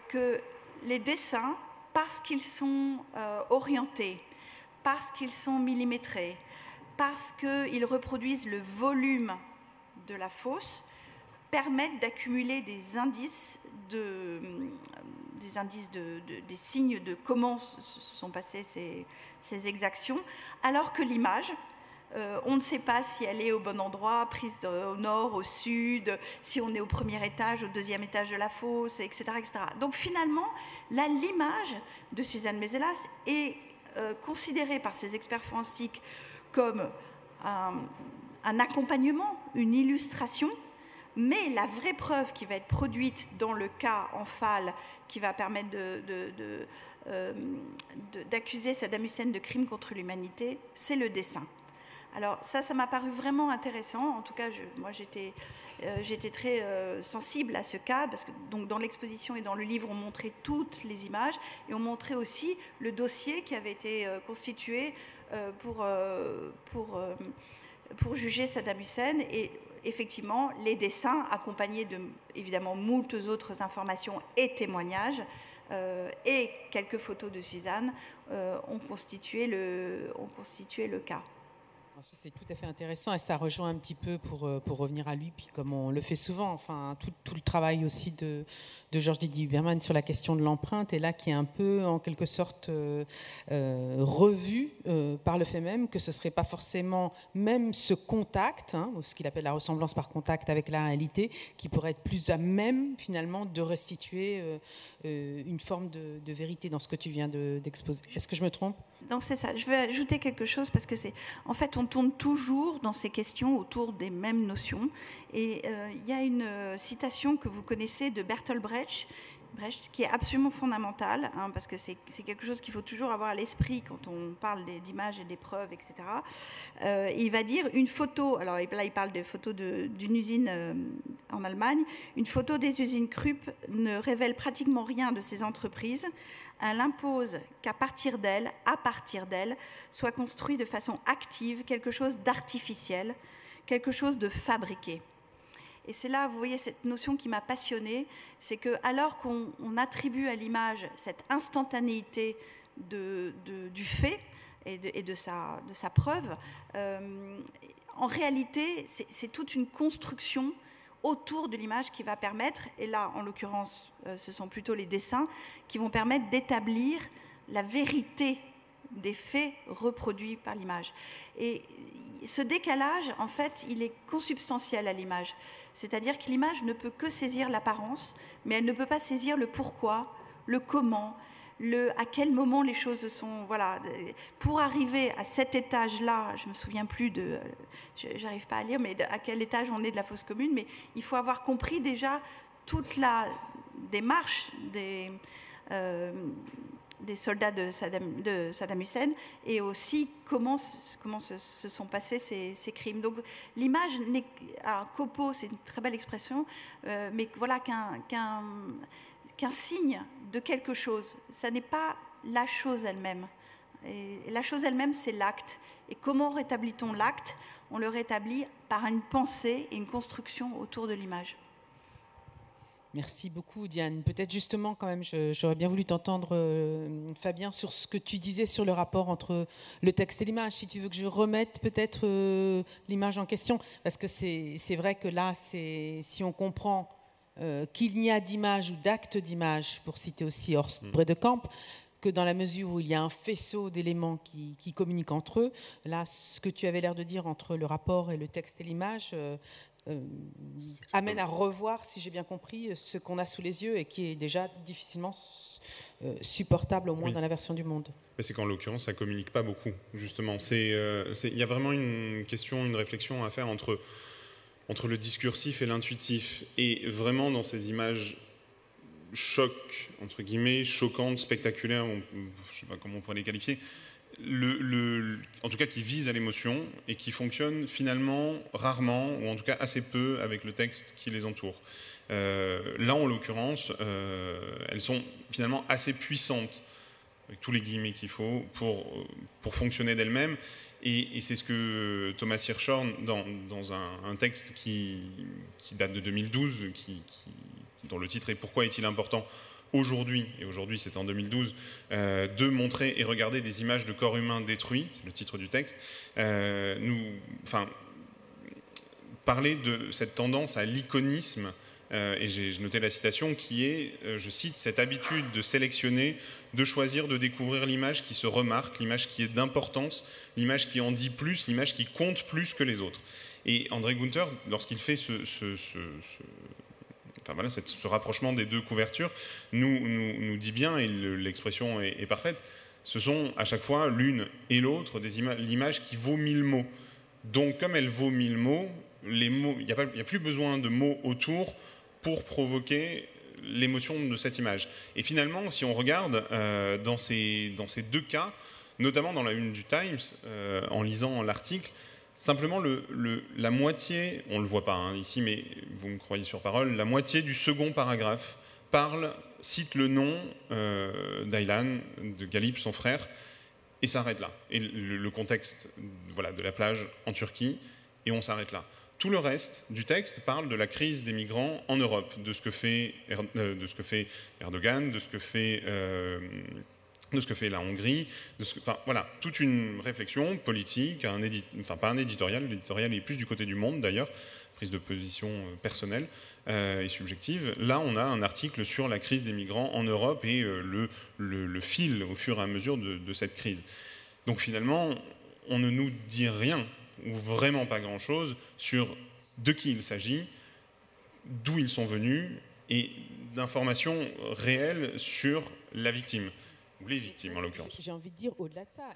S2: que les dessins, parce qu'ils sont orientés, parce qu'ils sont millimétrés, parce qu'ils reproduisent le volume de la fosse, permettent d'accumuler des indices, des signes de comment se sont passées ces exactions, alors que l'image, on ne sait pas si elle est au bon endroit, prise au nord, au sud, si on est au premier étage, au deuxième étage de la fosse, etc. etc. Donc finalement, là, l'image de Suzanne Meselas est considérée par ces experts forensiques comme un accompagnement, une illustration, mais la vraie preuve qui va être produite dans le cas en FAL, qui va permettre d'accuser Saddam Hussein de crimes contre l'humanité, c'est le dessin. Alors ça m'a paru vraiment intéressant. En tout cas, moi j'étais très sensible à ce cas, parce que donc, dans l'exposition et dans le livre, on montrait toutes les images, et on montrait aussi le dossier qui avait été constitué pour juger Saddam Hussein. Et effectivement, les dessins, accompagnés de, évidemment, moult autres informations et témoignages, et quelques photos de Suzanne, ont constitué le cas.
S1: Ça, c'est tout à fait intéressant et ça rejoint un petit peu, pour revenir à lui, puis comme on le fait souvent, enfin, tout le travail aussi de Georges Didier Huberman sur la question de l'empreinte, et là qui est un peu en quelque sorte revu par le fait même que ce ne serait pas forcément même ce contact, ce qu'il appelle la ressemblance par contact avec la réalité, qui pourrait être plus à même finalement de restituer une forme de vérité dans ce que tu viens d'exposer. Est-ce que je me trompe?
S2: Non, c'est ça. Je vais ajouter quelque chose parce que en fait, on tourne toujours dans ces questions autour des mêmes notions. Et il y a une citation que vous connaissez de Bertolt Brecht, qui est absolument fondamentale, parce que c'est quelque chose qu'il faut toujours avoir à l'esprit quand on parle d'images et des preuves, etc. Il va dire une photo, alors là il parle de photos d'une usine en Allemagne, une photo des usines Krupp ne révèle pratiquement rien de ces entreprises. Elle impose qu'à partir d'elle, soit construit de façon active quelque chose d'artificiel, quelque chose de fabriqué. Et c'est là, vous voyez, cette notion qui m'a passionnée, c'est que alors qu'on attribue à l'image cette instantanéité du fait et de sa preuve, en réalité, c'est toute une construction autour de l'image qui va permettre, et là, en l'occurrence, ce sont plutôt les dessins, qui vont permettre d'établir la vérité des faits reproduits par l'image. Et ce décalage, en fait, il est consubstantiel à l'image. C'est-à-dire que l'image ne peut que saisir l'apparence, mais elle ne peut pas saisir le pourquoi, le comment, à quel moment les choses sont... Voilà. Pour arriver à cet étage-là, je ne me souviens plus j'arrive pas à lire, mais à quel étage on est de la fosse commune, mais il faut avoir compris déjà toute la démarche des soldats de Saddam Hussein, et aussi comment se sont passés ces crimes. Donc l'image n'est... Alors, copo, c'est une très belle expression, mais voilà qu'un signe de quelque chose. Ça n'est pas la chose elle-même. Et la chose elle-même, c'est l'acte. Et comment rétablit-on l'acte? On le rétablit par une pensée et une construction autour de l'image.
S1: Merci beaucoup, Diane. Peut-être justement, quand même, j'aurais bien voulu t'entendre, Fabien, sur ce que tu disais sur le rapport entre le texte et l'image. Si tu veux que je remette peut-être l'image en question, parce que c'est vrai que là, si on comprend qu'il n'y a d'image ou d'acte d'image, pour citer aussi Horst Bredekamp, que dans la mesure où il y a un faisceau d'éléments qui communiquent entre eux, là, ce que tu avais l'air de dire entre le rapport et le texte et l'image amène à revoir, si j'ai bien compris, ce qu'on a sous les yeux et qui est déjà difficilement supportable, au moins dans la version du Monde.
S4: Mais c'est qu'en l'occurrence, ça ne communique pas beaucoup, justement. Il y a vraiment une question, une réflexion à faire entre le discursif et l'intuitif. Et vraiment, dans ces images entre guillemets, choquantes, spectaculaires, je ne sais pas comment on pourrait les qualifier, en tout cas qui visent à l'émotion et qui fonctionnent finalement rarement, ou en tout cas assez peu, avec le texte qui les entoure. Là, en l'occurrence, elles sont finalement assez puissantes, avec tous les guillemets qu'il faut, pour fonctionner d'elles-mêmes. Et c'est ce que Thomas Hirschhorn, dans un texte qui date de 2012, dont le titre est « Pourquoi est-il important ?» aujourd'hui, et aujourd'hui c'était en 2012, de montrer et regarder des images de corps humains détruits, c'est le titre du texte, parler de cette tendance à l'iconisme, et j'ai noté la citation qui est, je cite, « cette habitude de sélectionner, de choisir, de découvrir l'image qui se remarque, l'image qui est d'importance, l'image qui en dit plus, l'image qui compte plus que les autres ». Et André Günther, lorsqu'il fait ce rapprochement des deux couvertures, nous dit bien, et l'expression est parfaite, ce sont à chaque fois l'une et l'autre l'image qui vaut 1000 mots. Donc comme elle vaut 1000 mots, il n'y a plus besoin de mots autour pour provoquer l'émotion de cette image. Et finalement, si on regarde dans ces deux cas, notamment dans la une du Times, en lisant l'article, simplement la moitié, on ne le voit pas ici, mais vous me croyez sur parole, la moitié du second paragraphe cite le nom d'Aylan, de Galip, son frère, et s'arrête là. Et le contexte de la plage en Turquie, et on s'arrête là. Tout le reste du texte parle de la crise des migrants en Europe, de ce que fait Erdogan, de ce que fait la Hongrie, toute une réflexion politique, pas un éditorial, l'éditorial est plus du côté du Monde d'ailleurs, prise de position personnelle et subjective. Là, on a un article sur la crise des migrants en Europe et le fil au fur et à mesure de cette crise. Donc finalement, on ne nous dit rien, ou vraiment pas grand-chose, sur de qui il s'agit, d'où ils sont venus, et d'informations réelles sur la victime. Ou les victimes, en l'occurrence.
S1: J'ai envie de dire, au-delà de ça,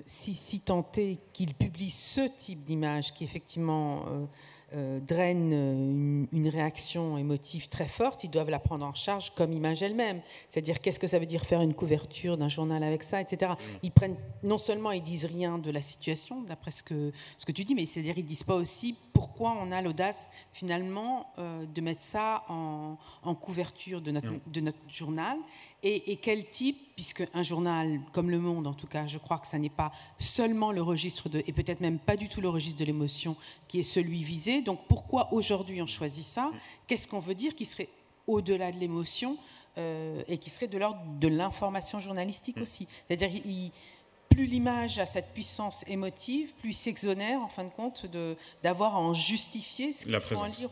S1: si tant est qu'il publie ce type d'image qui, effectivement, draine une réaction émotive très forte, ils doivent la prendre en charge comme image elle-même. C'est-à-dire, qu'est-ce que ça veut dire faire une couverture d'un journal avec ça, etc. Ils prennent, non seulement ils disent rien de la situation, d'après ce que tu dis, mais c'est-à-dire ils disent pas aussi pourquoi on a l'audace, finalement, de mettre ça en couverture de notre journal. Et quel type, puisque un journal comme Le Monde, en tout cas, je crois que ça n'est pas seulement le registre et peut-être même pas du tout le registre de l'émotion qui est celui visé. Donc pourquoi aujourd'hui on choisit ça? Qu'est-ce qu'on veut dire qui serait au-delà de l'émotion et qui serait de l'ordre de l'information journalistique aussi? C'est-à-dire plus l'image a cette puissance émotive, plus il s'exonère, en fin de compte, d'avoir à en justifier ce qu'il faut en dire.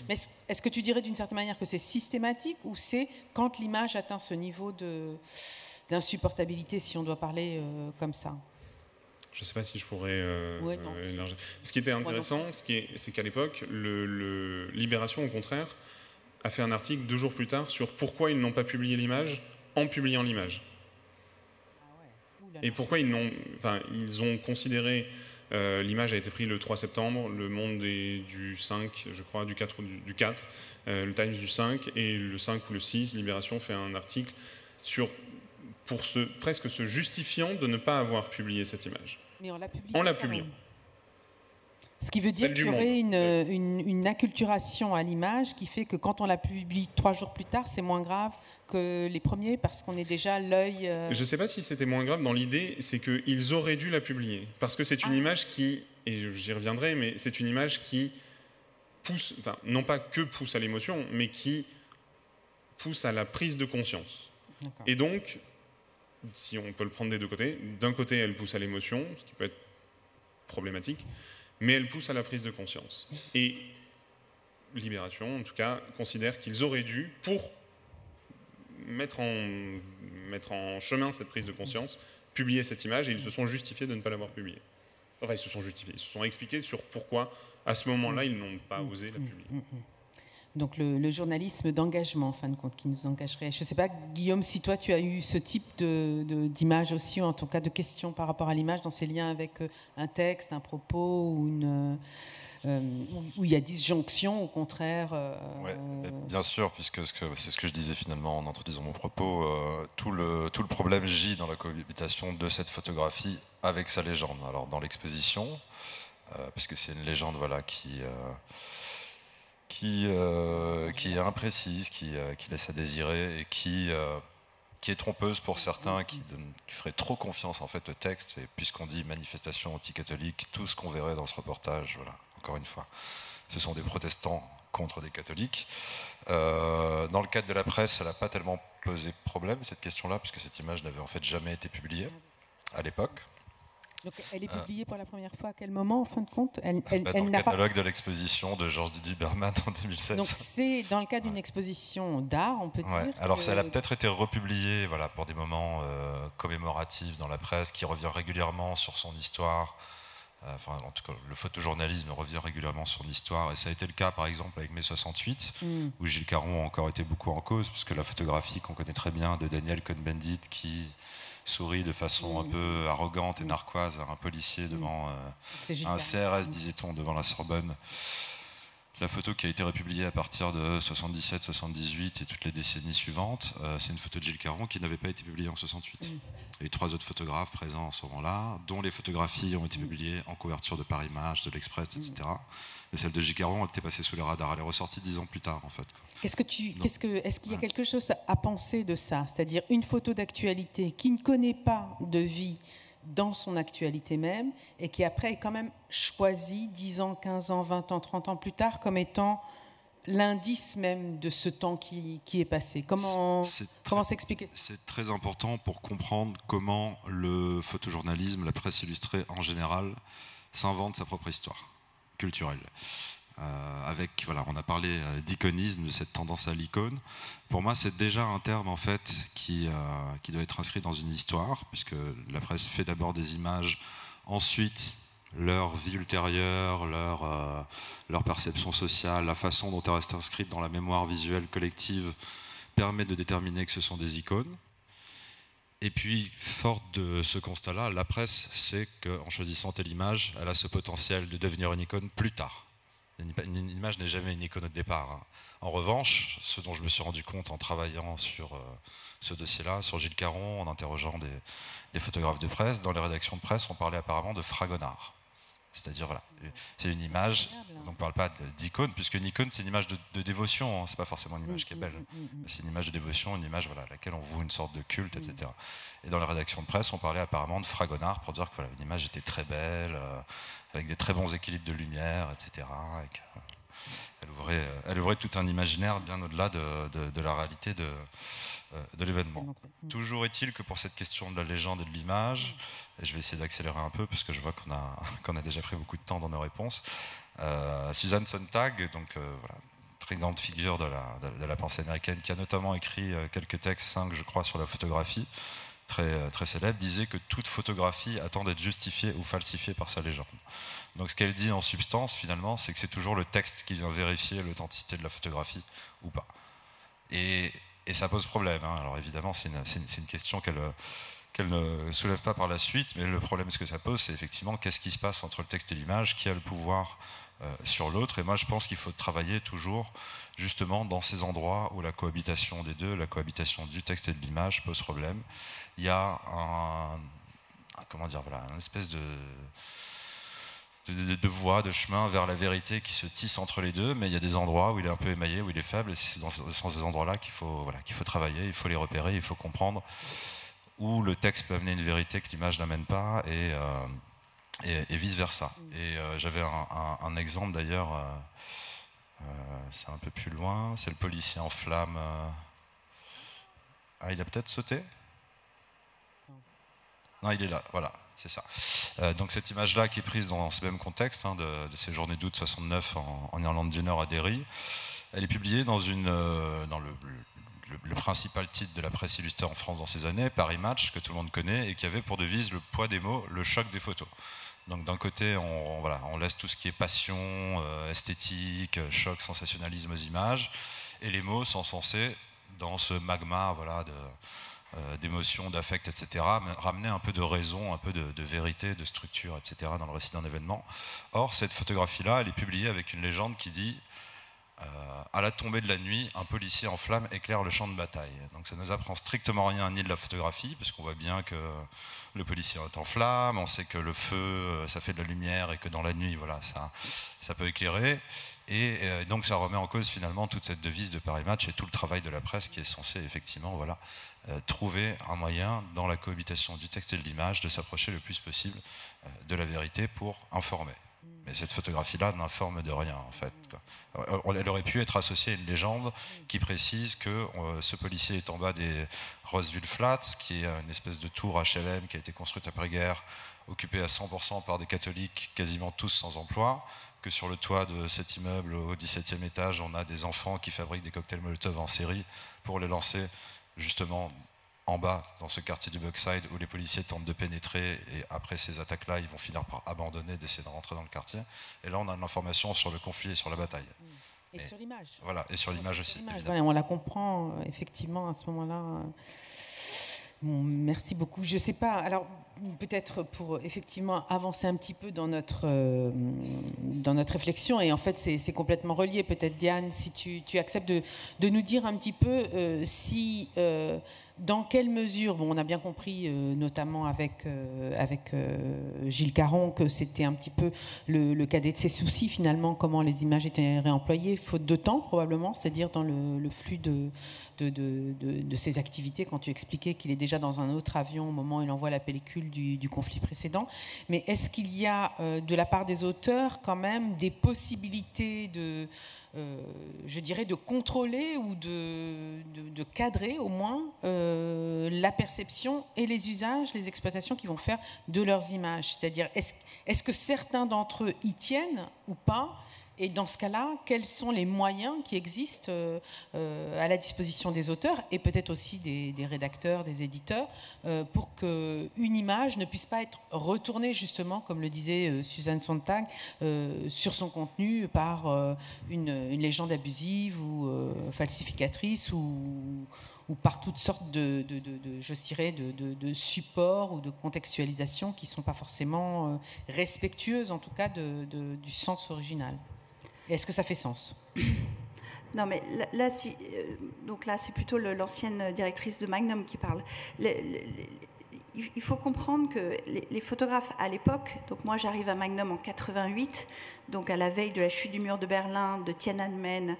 S1: Mais est-ce que tu dirais d'une certaine manière que c'est systématique ou c'est quand l'image atteint ce niveau d'insupportabilité, si on doit parler comme ça?
S4: Je ne sais pas si je pourrais élargir. Ce qui était intéressant, c'est qu'à l'époque, Libération, au contraire, a fait un article 2 jours plus tard sur pourquoi ils n'ont pas publié l'image en publiant l'image. Et pourquoi ils ont considéré, l'image a été prise le 3 septembre, Le Monde est du 5, je crois, du 4, le Times du 5, et le 5 ou le 6, Libération fait un article presque se justifiant de ne pas avoir publié cette image.
S1: Mais
S4: on l'a publié.
S1: Ce qui veut dire qu'il y aurait une acculturation à l'image qui fait que quand on la publie 3 jours plus tard, c'est moins grave que les premiers parce qu'on est déjà l'œil...
S4: Je ne sais pas si c'était moins grave dans l'idée, c'est qu'ils auraient dû la publier. Parce que c'est une image qui, et j'y reviendrai, mais c'est une image qui pousse, non pas que pousse à l'émotion, mais qui pousse à la prise de conscience. Et donc, si on peut le prendre des deux côtés, d'un côté, elle pousse à l'émotion, ce qui peut être problématique, mais elle pousse à la prise de conscience. Et Libération, en tout cas, considère qu'ils auraient dû, pour mettre en chemin cette prise de conscience, publier cette image, et ils se sont justifiés de ne pas l'avoir publiée. Enfin, ils se sont justifiés, ils se sont expliqués sur pourquoi, à ce moment-là, ils n'ont pas osé la publier.
S1: Donc le journalisme d'engagement, en fin de compte, qui nous engagerait. Je ne sais pas, Guillaume, si toi tu as eu ce type d'image aussi, ou en tout cas de questions par rapport à l'image, dans ses liens avec un texte, un propos, ou où il y a disjonction, au contraire.
S3: Ouais, bien sûr, puisque c'est ce que je disais finalement en introduisant mon propos, tout le problème gît dans la cohabitation de cette photographie avec sa légende. Alors dans l'exposition, puisque c'est une légende qui est imprécise, qui laisse à désirer et qui est trompeuse pour certains, qui ferait trop confiance en fait au texte. Et puisqu'on dit manifestation anti-catholique, tout ce qu'on verrait dans ce reportage, voilà, encore une fois, ce sont des protestants contre des catholiques. Dans le cadre de la presse, ça n'a pas tellement posé problème, cette question-là, puisque cette image n'avait en fait jamais été publiée à l'époque.
S1: Donc elle est publiée pour la première fois à quel moment, en fin de compte?
S3: Dans le catalogue de l'exposition de Georges Didier Berman en 2016.
S1: Donc c'est dans le cadre d'une exposition d'art, on peut dire.
S3: Alors ça a peut-être été republié, voilà, pour des moments commémoratifs dans la presse, qui revient régulièrement sur son histoire. Enfin, en tout cas, le photojournalisme revient régulièrement sur l'histoire, et ça a été le cas par exemple avec Mai 68, où Gilles Caron a encore été beaucoup en cause, puisque la photographie qu'on connaît très bien de Daniel Cohn-Bendit, qui sourit de façon un peu arrogante et narquoise à un policier devant un CRS, disait-on, devant la Sorbonne. La photo qui a été republiée à partir de 77-78 et toutes les décennies suivantes, c'est une photo de Gilles Caron qui n'avait pas été publiée en 68. Il y a eu 3 autres photographes présents en ce moment-là, dont les photographies ont été publiées en couverture de Paris Match, de l'Express, etc. Et celle de Gilles Caron, elle était passée sous les radars. Elle est ressortie 10 ans plus tard, en fait. Est-ce qu'il
S1: y a quelque chose à penser de ça? C'est-à-dire une photo d'actualité qui ne connaît pas de vie dans son actualité même, et qui après est quand même choisie 10 ans, 15 ans, 20 ans, 30 ans plus tard comme étant l'indice même de ce temps qui est passé. Comment s'expliquer ça?
S3: C'est très important pour comprendre comment le photojournalisme, la presse illustrée en général, s'invente sa propre histoire culturelle. Voilà, on a parlé d'iconisme, de cette tendance à l'icône. Pour moi, c'est déjà un terme en fait qui doit être inscrit dans une histoire, puisque la presse fait d'abord des images, ensuite leur vie ultérieure, leur perception sociale, la façon dont elle reste inscrite dans la mémoire visuelle collective permet de déterminer que ce sont des icônes. Et puis, forte de ce constat-là, la presse sait qu'en choisissant telle image, elle a ce potentiel de devenir une icône plus tard. Une image n'est jamais une icône au départ. En revanche, ce dont je me suis rendu compte en travaillant sur ce dossier-là, sur Gilles Caron, en interrogeant des photographes de presse, dans les rédactions de presse, on parlait apparemment de fragonard. C'est-à-dire, voilà, c'est une image, on ne parle pas d'icône, puisque une icône, c'est une image de dévotion, hein, c'est pas forcément une image qui est belle, c'est une image de dévotion, une image à laquelle on voue une sorte de culte, etc. Et dans les rédactions de presse, on parlait apparemment de fragonard pour dire que voilà, une image était très belle, avec des très bons équilibres de lumière, etc. Elle ouvrait tout un imaginaire bien au-delà de la réalité de l'événement. Toujours est-il que pour cette question de la légende et de l'image, et je vais essayer d'accélérer un peu parce que je vois qu'on a déjà pris beaucoup de temps dans nos réponses, Susan Sontag, donc voilà, très grande figure de la pensée américaine, qui a notamment écrit quelques textes, 5 je crois, sur la photographie, très, très célèbre, disait que toute photographie attend d'être justifiée ou falsifiée par sa légende. Donc ce qu'elle dit en substance, finalement, c'est que c'est toujours le texte qui vient vérifier l'authenticité de la photographie ou pas. Et ça pose problème, hein. Alors évidemment, c'est une question qu'elle ne soulève pas par la suite, mais le problème, ce que ça pose, c'est effectivement qu'est-ce qui se passe entre le texte et l'image, qui a le pouvoir sur l'autre. Et moi, je pense qu'il faut travailler toujours justement dans ces endroits où la cohabitation des deux, la cohabitation du texte et de l'image pose problème. Il y a une espèce de voie, de chemin vers la vérité qui se tisse entre les deux, mais il y a des endroits où il est un peu émaillé, où il est faible, et c'est dans ces endroits-là qu'il faut travailler, il faut les repérer, il faut comprendre où le texte peut amener une vérité que l'image n'amène pas, et vice-versa. Et j'avais un exemple d'ailleurs, c'est un peu plus loin, c'est le policier en flammes
S5: Ah, il a peut-être sauté ? Non, il est là, voilà, c'est ça. Donc cette image-là qui est prise dans ce même contexte, hein, de ces journées d'août 69 en Irlande du Nord à Derry, elle est publiée dans le principal titre de la presse illustrée en France dans ces années, Paris Match, que tout le monde connaît, et qui avait pour devise le poids des mots, le choc des photos. Donc d'un côté, on laisse tout ce qui est passion, esthétique, choc, sensationnalisme aux images, et les mots sont censés, dans ce magma d'émotions, d'affect, etc., ramener un peu de raison, un peu de vérité, de structure, etc., dans le récit d'un événement. Or, cette photographie-là, elle est publiée avec une légende qui dit à la tombée de la nuit, un policier en flammes éclaire le champ de bataille. Donc ça ne nous apprend strictement rien ni de la photographie, parce qu'on voit bien que le policier est en flammes, on sait que le feu, ça fait de la lumière, et que dans la nuit, voilà, ça peut éclairer. Et donc ça remet en cause finalement toute cette devise de Paris Match et tout le travail de la presse qui est censé effectivement trouver un moyen dans la cohabitation du texte et de l'image de s'approcher le plus possible de la vérité pour informer. Mais cette photographie-là n'informe de rien, en fait, quoi. Elle aurait pu être associée à une légende qui précise que ce policier est en bas des Roseville Flats, qui est une espèce de tour HLM qui a été construite après-guerre, occupée à 100% par des catholiques, quasiment tous sans emploi, que sur le toit de cet immeuble, au 17e étage, on a des enfants qui fabriquent des cocktails Molotov en série pour les lancer justement en bas, dans ce quartier du Buckside, où les policiers tentent de pénétrer, et après ces attaques-là, ils vont finir par abandonner, d'essayer de rentrer dans le quartier. Et là, on a de l'information sur le conflit et sur la bataille.
S1: Et sur l'image.
S5: Voilà, et sur l'image aussi.
S1: Voilà, on la comprend effectivement à ce moment-là. Bon, merci beaucoup. Je ne sais pas, alors peut-être pour effectivement avancer un petit peu dans notre réflexion, et en fait c'est complètement relié, peut-être Diane, si tu acceptes de nous dire un petit peu dans quelle mesure, bon, on a bien compris notamment avec Gilles Caron que c'était un petit peu le cadet de ses soucis finalement, comment les images étaient réemployées, faute de temps probablement, c'est-à-dire dans le flux de ses activités, quand tu expliquais qu'il est déjà dans un autre avion au moment où il envoie la pellicule du conflit précédent. Mais est-ce qu'il y a de la part des auteurs quand même des possibilités je dirais, de contrôler ou de cadrer au moins la perception et les usages, les exploitations qu'ils vont faire de leurs images? C'est-à-dire, est-ce que certains d'entre eux y tiennent ou pas? Et dans ce cas-là, quels sont les moyens qui existent à la disposition des auteurs et peut-être aussi des rédacteurs, des éditeurs, pour qu'une image ne puisse pas être retournée, justement, comme le disait Suzanne Sontag, sur son contenu par une légende abusive ou falsificatrice ou par toutes sortes de supports ou de contextualisations qui ne sont pas forcément respectueuses, en tout cas, du sens original. Est-ce que ça fait sens?
S2: Non, mais là, c'est plutôt l'ancienne directrice de Magnum qui parle. Il faut comprendre que les photographes à l'époque, donc moi j'arrive à Magnum en 88, donc à la veille de la chute du mur de Berlin, de Tiananmen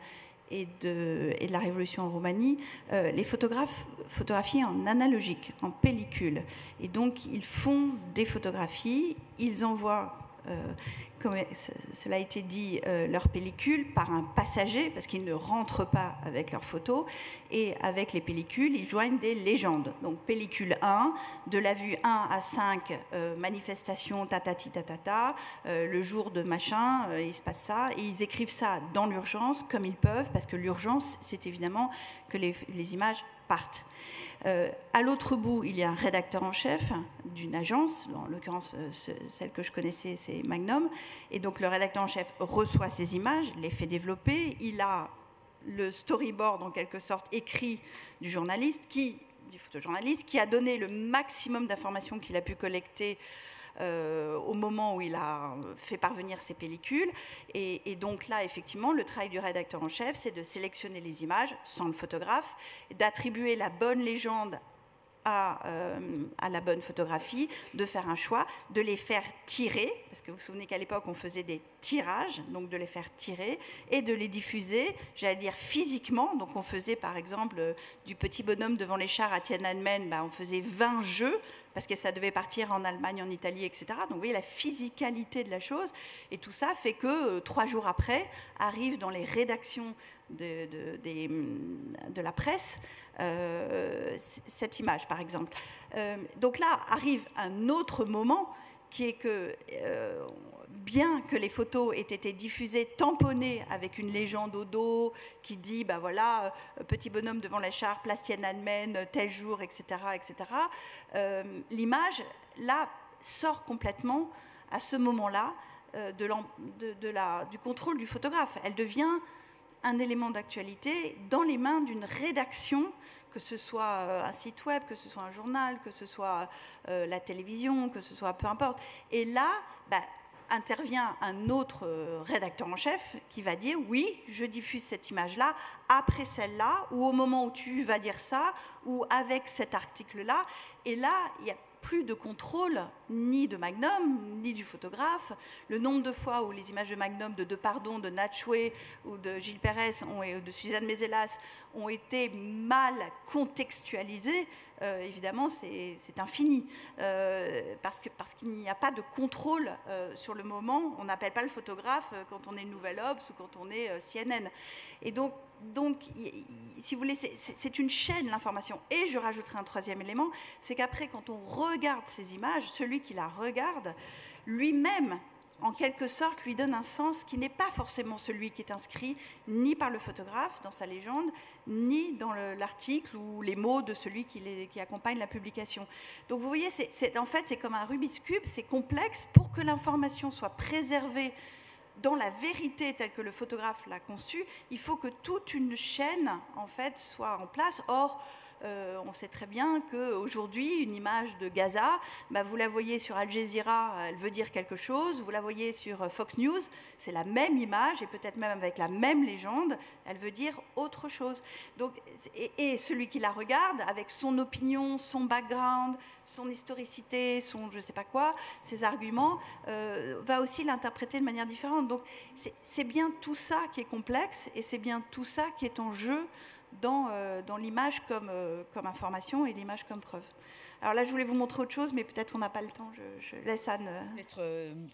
S2: et de la révolution en Roumanie, les photographes photographient en analogique, en pellicule. Et donc ils font des photographies, ils envoient... comme cela a été dit, leur pellicule par un passager, parce qu'ils ne rentrent pas avec leurs photos, et avec les pellicules, ils joignent des légendes. Donc pellicule 1, de la vue 1 à 5, manifestation tatati tatata, le jour de machin, il se passe ça, et ils écrivent ça dans l'urgence, comme ils peuvent, parce que l'urgence, c'est évidemment que les images partent. À l'autre bout, il y a un rédacteur en chef d'une agence, en l'occurrence celle que je connaissais, c'est Magnum, et donc le rédacteur en chef reçoit ces images, les fait développer, il a le storyboard en quelque sorte écrit du photojournaliste qui a donné le maximum d'informations qu'il a pu collecter au moment où il a fait parvenir ses pellicules. Et donc là, effectivement, le travail du rédacteur en chef, c'est de sélectionner les images sans le photographe, d'attribuer la bonne légende à la bonne photographie, de faire un choix, de les faire tirer, parce que vous vous souvenez qu'à l'époque, on faisait des tirages, donc de les faire tirer, et de les diffuser, j'allais dire physiquement. Donc on faisait par exemple du petit bonhomme devant les chars à Tiananmen, on faisait 20 jeux parce que ça devait partir en Allemagne, en Italie, etc. Donc vous voyez la physicalité de la chose, et tout ça fait que 3 jours après arrive dans les rédactions de la presse cette image, par exemple. Donc là arrive un autre moment qui est que, bien que les photos aient été diffusées, tamponnées avec une légende au dos qui dit, ben voilà, petit bonhomme devant la char, place Tiananmen, tel jour, etc., etc., l'image, là, sort complètement, à ce moment-là, du contrôle du photographe. Elle devient un élément d'actualité dans les mains d'une rédaction, que ce soit un site web, que ce soit un journal, que ce soit la télévision, que ce soit peu importe. Et là, intervient un autre rédacteur en chef qui va dire « oui, je diffuse cette image-là après celle-là, ou au moment où tu vas dire ça, ou avec cet article-là ». Et là, il n'y a plus de contrôle ni de Magnum, ni du photographe. Le nombre de fois où les images de Magnum, de Depardon, de Natchway ou de Gilles Pérez ou de Suzanne Mézelas ont été mal contextualisées, évidemment, c'est infini. Parce qu'il n'y a pas de contrôle sur le moment. On n'appelle pas le photographe quand on est Nouvelle Obs ou quand on est CNN. Et donc, si vous voulez, c'est une chaîne, l'information. Et je rajouterai un troisième élément, c'est qu'après, quand on regarde ces images, celui qui la regarde, lui-même, en quelque sorte, lui donne un sens qui n'est pas forcément celui qui est inscrit ni par le photographe dans sa légende, ni dans l'article ou les mots de celui qui accompagne la publication. Donc vous voyez, en fait, c'est comme un Rubik's Cube, c'est complexe. Pour que l'information soit préservée dans la vérité telle que le photographe l'a conçue, il faut que toute une chaîne, en fait, soit en place. Or, on sait très bien qu'aujourd'hui, une image de Gaza, vous la voyez sur Al Jazeera, elle veut dire quelque chose. Vous la voyez sur Fox News, c'est la même image, et peut-être même avec la même légende, elle veut dire autre chose. Donc, et celui qui la regarde, avec son opinion, son background, son historicité, son je ne sais pas quoi, ses arguments, va aussi l'interpréter de manière différente. Donc, c'est bien tout ça qui est complexe, et c'est bien tout ça qui est en jeu dans l'image comme information et l'image comme preuve. Alors là, je voulais vous montrer autre chose, mais peut-être on n'a pas le temps. Je laisse Anne.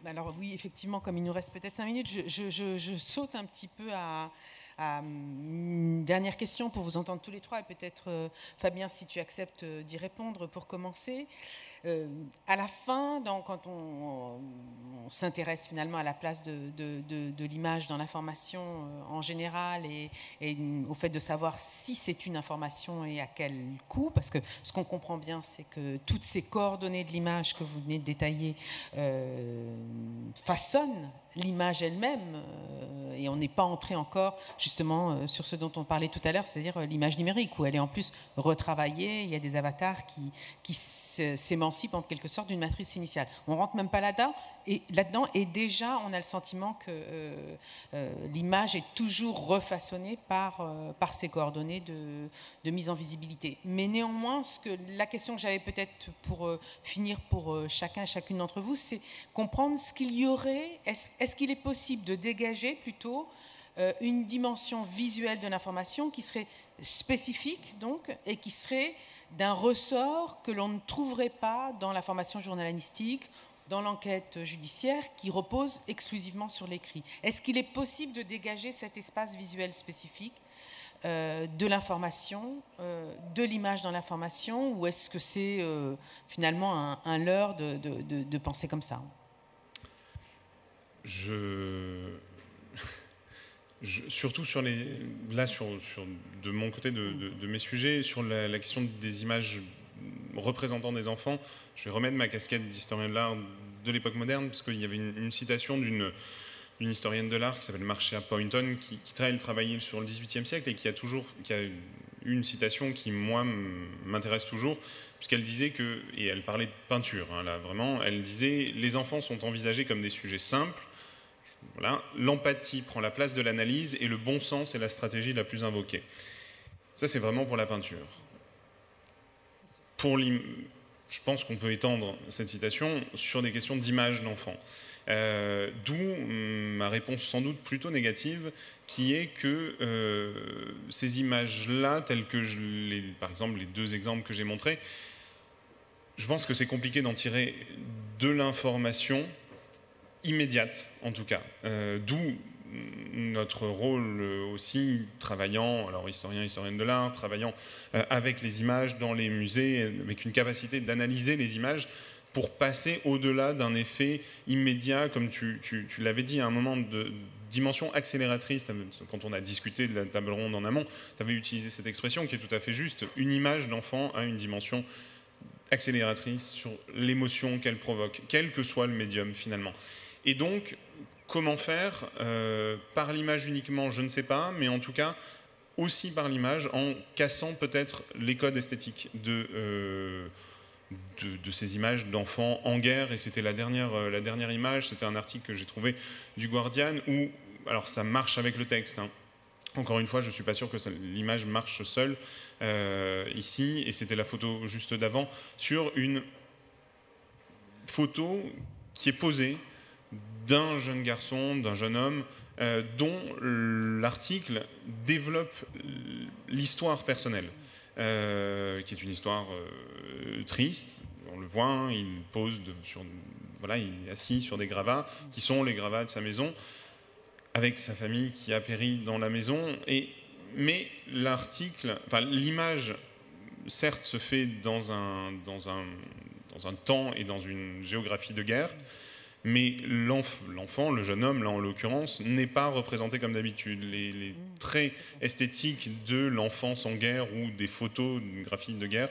S1: Alors oui, effectivement, comme il nous reste peut-être 5 minutes, je saute un petit peu à une dernière question pour vous entendre tous les trois, et peut-être, Fabien, si tu acceptes d'y répondre pour commencer. À la fin, quand on s'intéresse finalement à la place de l'image dans l'information en général et au fait de savoir si c'est une information et à quel coût, parce que ce qu'on comprend bien, c'est que toutes ces coordonnées de l'image que vous venez de détailler façonnent l'image elle-même, et on n'est pas entré encore justement sur ce dont on parlait tout à l'heure, c'est-à-dire l'image numérique, où elle est en plus retravaillée, il y a des avatars qui s'émancipent en quelque sorte d'une matrice initiale. On ne rentre même pas là-dedans, et déjà on a le sentiment que l'image est toujours refaçonnée par ces coordonnées de mise en visibilité. Mais néanmoins, la question que j'avais peut-être pour finir pour chacun et chacune d'entre vous, c'est comprendre ce qu'il y aurait, est-ce qu'il est possible de dégager plutôt une dimension visuelle de l'information qui serait spécifique donc, et qui serait d'un ressort que l'on ne trouverait pas dans la formation journalistique, dans l'enquête judiciaire, qui repose exclusivement sur l'écrit. Est-ce qu'il est possible de dégager cet espace visuel spécifique de l'information, de l'image dans l'information, ou est-ce que c'est finalement un leurre de penser comme ça ?
S4: Surtout de mon côté, de mes sujets, sur la question des images représentant des enfants, je vais remettre ma casquette d'historien de l'art de l'époque moderne, parce qu'il y avait une citation d'une historienne de l'art qui s'appelle Marcia Poynton, qui travaillait sur le XVIIIe siècle et qui a eu une citation qui, moi, m'intéresse toujours, puisqu'elle disait et elle parlait de peinture, hein, là, vraiment, elle disait « Les enfants sont envisagés comme des sujets simples. Voilà. L'empathie prend la place de l'analyse et le bon sens est la stratégie la plus invoquée. » Ça, c'est vraiment pour la peinture. Je pense qu'on peut étendre cette citation sur des questions d'image d'enfant. D'où ma réponse sans doute plutôt négative, qui est que ces images-là, telles que par exemple les 2 exemples que j'ai montrés, je pense que c'est compliqué d'en tirer de l'information immédiate, en tout cas. D'où notre rôle aussi, travaillant, alors historienne de l'art, travaillant avec les images dans les musées, avec une capacité d'analyser les images pour passer au-delà d'un effet immédiat, comme tu l'avais dit à un moment, de dimension accélératrice. Quand on a discuté de la table ronde en amont, tu avais utilisé cette expression qui est tout à fait juste. Une image d'enfant a une dimension accélératrice sur l'émotion qu'elle provoque, quel que soit le médium finalement. Et donc, comment faire par l'image uniquement, je ne sais pas, mais en tout cas, aussi par l'image, en cassant peut-être les codes esthétiques de ces images d'enfants en guerre. Et c'était la dernière image, c'était un article que j'ai trouvé du Guardian, où, alors ça marche avec le texte, hein. Encore une fois, je ne suis pas sûr que l'image marche seule ici, et c'était la photo juste d'avant, sur une photo qui est posée d'un jeune garçon, d'un jeune homme, dont l'article développe l'histoire personnelle, qui est une histoire triste. On le voit, hein, il pose voilà, il est assis sur des gravats, qui sont les gravats de sa maison, avec sa famille qui a péri dans la maison. Mais l'article, enfin l'image, certes, se fait dans un temps et dans une géographie de guerre, mais l'enfant, le jeune homme, là en l'occurrence, n'est pas représenté comme d'habitude. Les traits esthétiques de l'enfance en guerre ou des photographies de guerre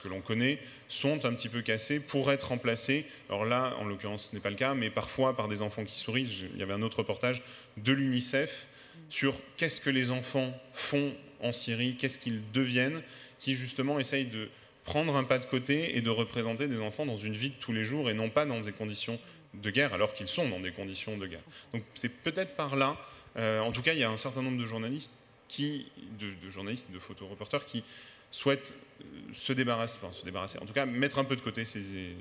S4: que l'on connaît sont un petit peu cassés pour être remplacés. Alors là, en l'occurrence, ce n'est pas le cas, mais parfois par des enfants qui sourient. Il y avait un autre reportage de l'UNICEF sur qu'est-ce que les enfants font en Syrie, qu'est-ce qu'ils deviennent, qui justement essayent de prendre un pas de côté et de représenter des enfants dans une vie de tous les jours et non pas dans des conditions de guerre, alors qu'ils sont dans des conditions de guerre. Donc c'est peut-être par là, en tout cas il y a un certain nombre de journalistes journalistes et de photoreporters qui souhaitent se débarrasser, en tout cas mettre un peu de côté ces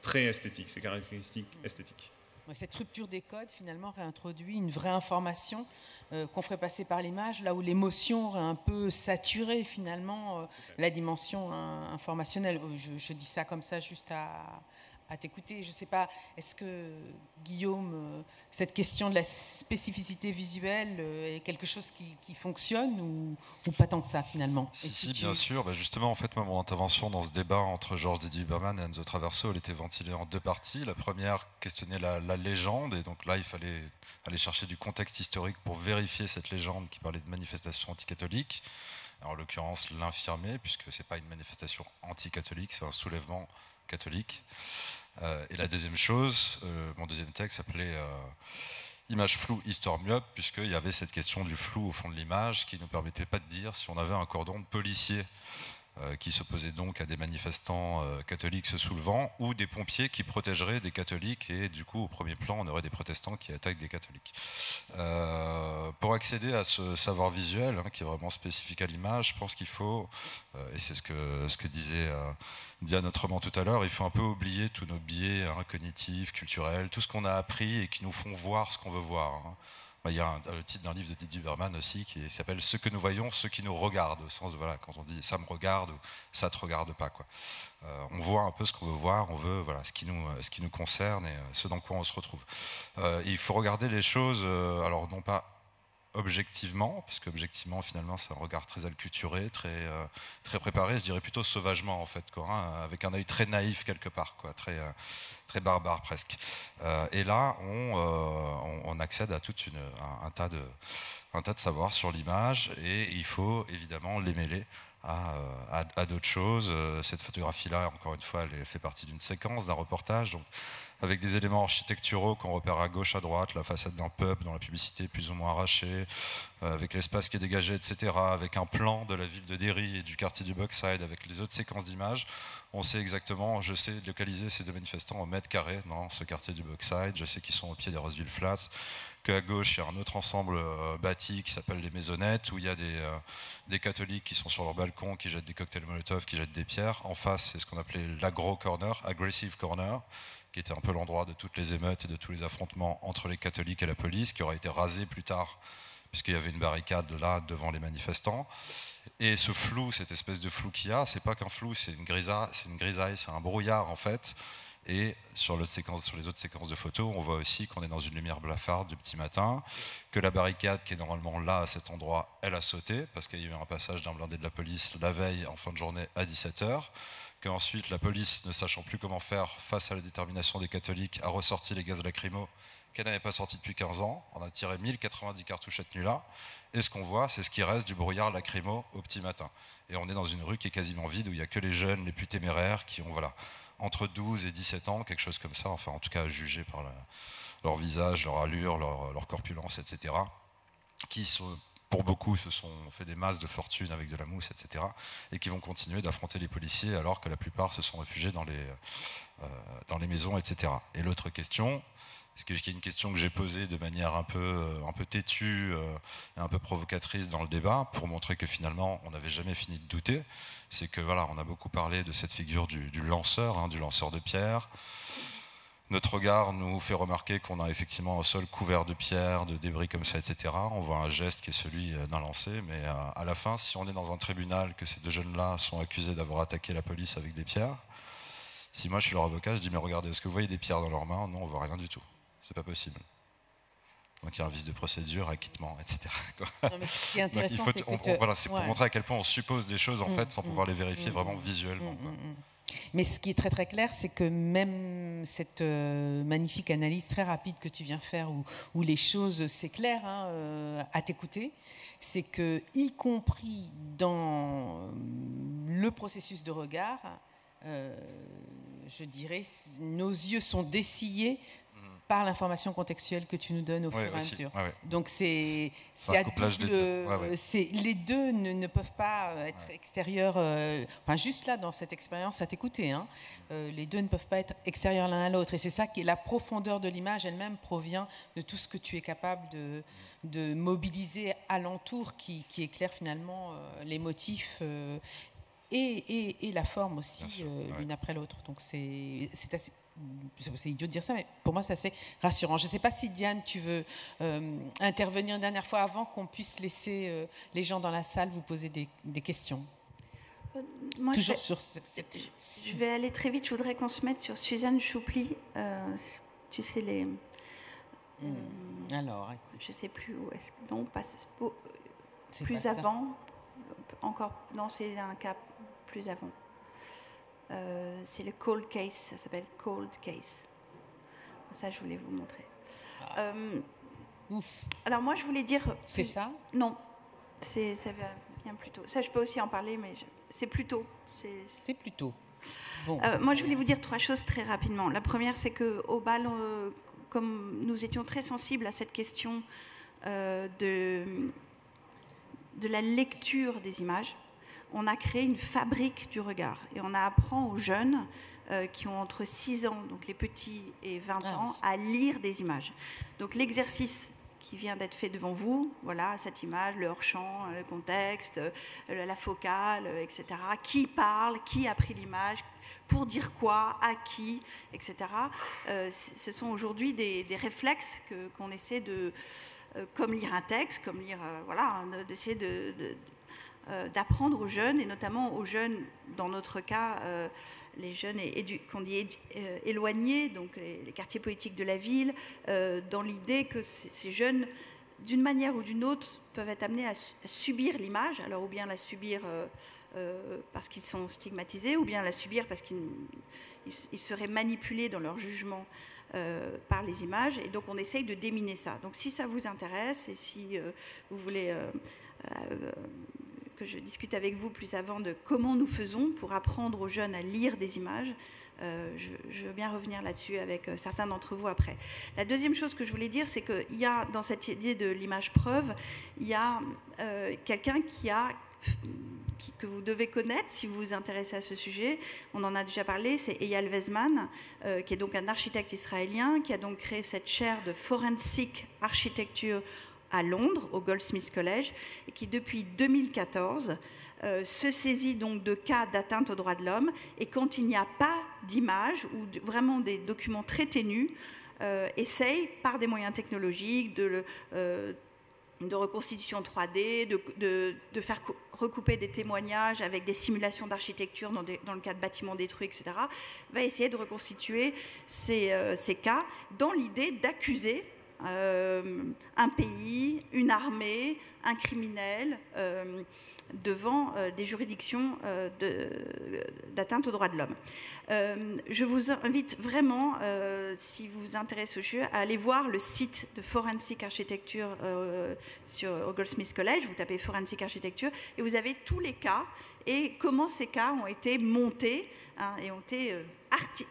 S4: traits esthétiques, ces caractéristiques esthétiques.
S1: Cette rupture des codes, finalement, réintroduit une vraie information qu'on ferait passer par l'image, là où l'émotion aurait un peu saturé, finalement, la dimension informationnelle. Je dis ça comme ça, juste à t'écouter. Je ne sais pas, est-ce que, Guillaume, cette question de la spécificité visuelle est quelque chose qui fonctionne ou pas tant que ça, finalement?
S5: Si, bien sûr. Bah justement, en fait, moi, mon intervention dans ce débat entre Georges Didier Huberman et Enzo Traverso, elle était ventilée en deux parties. La première questionnait la légende, et donc là, il fallait aller chercher du contexte historique pour vérifier cette légende qui parlait de manifestations anticatholiques. Alors, en l'occurrence, l'infirmer, puisque ce n'est pas une manifestation anticatholique, c'est un soulèvement catholique. Et la deuxième chose, mon deuxième texte s'appelait Image floue, histoire myope, puisqu'il y avait cette question du flou au fond de l'image qui ne nous permettait pas de dire si on avait un cordon de policiers qui s'opposait donc à des manifestants catholiques se soulevant, ou des pompiers qui protégeraient des catholiques, et du coup au premier plan on aurait des protestants qui attaquent des catholiques. Pour accéder à ce savoir visuel, hein, qui est vraiment spécifique à l'image, je pense qu'il faut, et c'est ce que disait Diane autrement tout à l'heure, il faut un peu oublier tous nos biais cognitifs, culturels, tout ce qu'on a appris et qui nous font voir ce qu'on veut voir, hein. Il y a le titre d'un livre de Didier Huberman aussi qui s'appelle « Ce que nous voyons, ce qui nous regarde », au sens de, voilà, quand on dit « ça me regarde » ou « ça te regarde pas ». On voit un peu ce qu'on veut voir, on veut voilà, ce qui nous concerne et ce dans quoi on se retrouve. Il faut regarder les choses, alors non pas objectivement, parce qu'objectivement, finalement, c'est un regard très acculturé, très préparé, je dirais plutôt sauvagement, en fait, quoi, hein, avec un œil très naïf quelque part, quoi, très barbare presque. Et là, on accède à un tas de savoirs sur l'image, et il faut évidemment les mêler à d'autres choses. Cette photographie-là, encore une fois, elle fait partie d'une séquence, d'un reportage, donc, avec des éléments architecturaux qu'on repère à gauche, à droite, la façade d'un pub dans la publicité plus ou moins arrachée, avec l'espace qui est dégagé, etc., avec un plan de la ville de Derry et du quartier du Bogside, avec les autres séquences d'images. On sait exactement, je sais localiser ces deux manifestants au mètre carré dans ce quartier du Bogside, je sais qu'ils sont au pied des Roseville Flats, qu'à gauche, il y a un autre ensemble bâti qui s'appelle les Maisonnettes, où il y a des catholiques qui sont sur leur balcon, qui jettent des cocktails Molotov, qui jettent des pierres. En face, c'est ce qu'on appelait l'agro corner, aggressive corner, qui était un peu l'endroit de toutes les émeutes et de tous les affrontements entre les catholiques et la police, qui aura été rasé plus tard, puisqu'il y avait une barricade là devant les manifestants. Et ce flou, cette espèce de flou qu'il y a, c'est pas qu'un flou, c'est une grisaille, c'est un brouillard en fait. Et sur les autres séquences de photos, on voit aussi qu'on est dans une lumière blafarde du petit matin, que la barricade qui est normalement là, à cet endroit, elle a sauté, parce qu'il y a eu un passage d'un blindé de la police la veille, en fin de journée, à 17h, qu'ensuite la police, ne sachant plus comment faire face à la détermination des catholiques, a ressorti les gaz lacrymaux qu'elle n'avait pas sorti depuis 15 ans. On a tiré 1090 cartouches cette nuit-là. Et ce qu'on voit, c'est ce qui reste du brouillard lacrymo au petit matin. Et on est dans une rue qui est quasiment vide, où il n'y a que les jeunes, les plus téméraires, qui ont entre 12 et 17 ans, quelque chose comme ça, enfin en tout cas jugés par leur visage, leur allure, leur corpulence, etc., qui sont, pour beaucoup se sont fait des masses de fortune avec de la mousse, etc., et qui vont continuer d'affronter les policiers alors que la plupart se sont réfugiés dans les maisons, etc. Et l'autre question, qui est une question que j'ai posée de manière un peu têtue et un peu provocatrice dans le débat, pour montrer que finalement on n'avait jamais fini de douter, c'est que on a beaucoup parlé de cette figure du lanceur, du lanceur de pierre. Notre regard nous fait remarquer qu'on a effectivement un sol couvert de pierres, de débris comme ça, etc. On voit un geste qui est celui d'un lancer, mais à la fin, si on est dans un tribunal, que ces deux jeunes-là sont accusés d'avoir attaqué la police avec des pierres, si moi je suis leur avocat, je dis mais regardez, est-ce que vous voyez des pierres dans leurs mains? Non, on voit rien du tout. C'est pas possible. Donc il y a un vice de procédure, acquittement, etc.
S1: Non, mais ce qui est intéressant, c'est
S5: pour montrer à quel point on suppose des choses en fait sans pouvoir les vérifier vraiment visuellement.
S1: Mais ce qui est très très clair, c'est que même cette magnifique analyse très rapide que tu viens faire, où les choses s'éclairent à t'écouter, c'est que, y compris dans le processus de regard, je dirais, nos yeux sont dessillés par l'information contextuelle que tu nous donnes au fur et à mesure. Donc c'est à double, les deux ne peuvent pas être extérieurs, juste là dans cette expérience à t'écouter, les deux ne peuvent pas être extérieurs l'un à l'autre, et c'est ça qui est la profondeur de l'image elle-même, provient de tout ce que tu es capable de mobiliser alentour, qui éclaire finalement les motifs et la forme aussi, l'une après l'autre. Donc c'est assez... C'est idiot de dire ça, mais pour moi, c'est assez rassurant. Je ne sais pas si, Diane, tu veux intervenir une dernière fois avant qu'on puisse laisser les gens dans la salle vous poser des questions.
S2: Moi,
S1: toujours
S2: je vais aller très vite. Je voudrais qu'on se mette sur Suzanne Choupli. Tu sais,
S1: alors, écoute.
S2: je ne sais plus où est-ce que... Non, pas...
S1: C'est
S2: plus
S1: pas
S2: avant. Encore... Non, c'est un cas plus avant. C'est le cold case, ça s'appelle cold case. Ça, je voulais vous montrer.
S1: Ouf.
S2: Alors moi, je voulais dire...
S1: C'est ça?
S2: Non, ça vient plus tôt. Ça, je peux aussi en parler, mais c'est plus tôt.
S1: C'est plus tôt. Bon.
S2: Moi, je voulais vous dire 3 choses très rapidement. La première, c'est qu'au BAL, comme nous étions très sensibles à cette question de la lecture des images, on a créé une fabrique du regard. Et on apprend aux jeunes qui ont entre 6 ans, donc les petits, et 20 ans, à lire des images. Donc l'exercice qui vient d'être fait devant vous, voilà, cette image, le hors-champ, le contexte, la focale, etc. Qui parle, qui a pris l'image, pour dire quoi, à qui, etc. Ce sont aujourd'hui des réflexes qu'on essaie de... comme lire un texte, comme lire... d'essayer d'apprendre aux jeunes, et notamment aux jeunes, dans notre cas, les jeunes qu'on dit éloignés, donc les quartiers politiques de la ville, dans l'idée que ces jeunes, d'une manière ou d'une autre, peuvent être amenés à subir l'image, alors ou bien la subir parce qu'ils sont stigmatisés, ou bien la subir parce qu'ils seraient manipulés dans leur jugement par les images, et donc on essaye de déminer ça. Donc si ça vous intéresse, et si vous voulez... que je discute avec vous plus avant de comment nous faisons pour apprendre aux jeunes à lire des images. Je veux bien revenir là-dessus avec certains d'entre vous après. La deuxième chose que je voulais dire, c'est qu'il y a, dans cette idée de l'image preuve, il y a quelqu'un que vous devez connaître si vous vous intéressez à ce sujet. On en a déjà parlé, c'est Eyal Weizman, qui est donc un architecte israélien, qui a donc créé cette chaire de forensic architecture à Londres, au Goldsmiths College, et qui depuis 2014 se saisit donc de cas d'atteinte aux droits de l'homme, et quand il n'y a pas d'image ou vraiment des documents très ténus, essaye par des moyens technologiques de reconstitution 3D, de faire recouper des témoignages avec des simulations d'architecture dans le cas de bâtiments détruits, etc., va essayer de reconstituer ces cas dans l'idée d'accuser un pays, une armée, un criminel devant des juridictions d'atteinte aux droits de l'homme. Je vous invite vraiment, si vous vous intéressez au sujet, à aller voir le site de Forensic Architecture au Goldsmiths College. Vous tapez Forensic Architecture et vous avez tous les cas et comment ces cas ont été montés et ont été,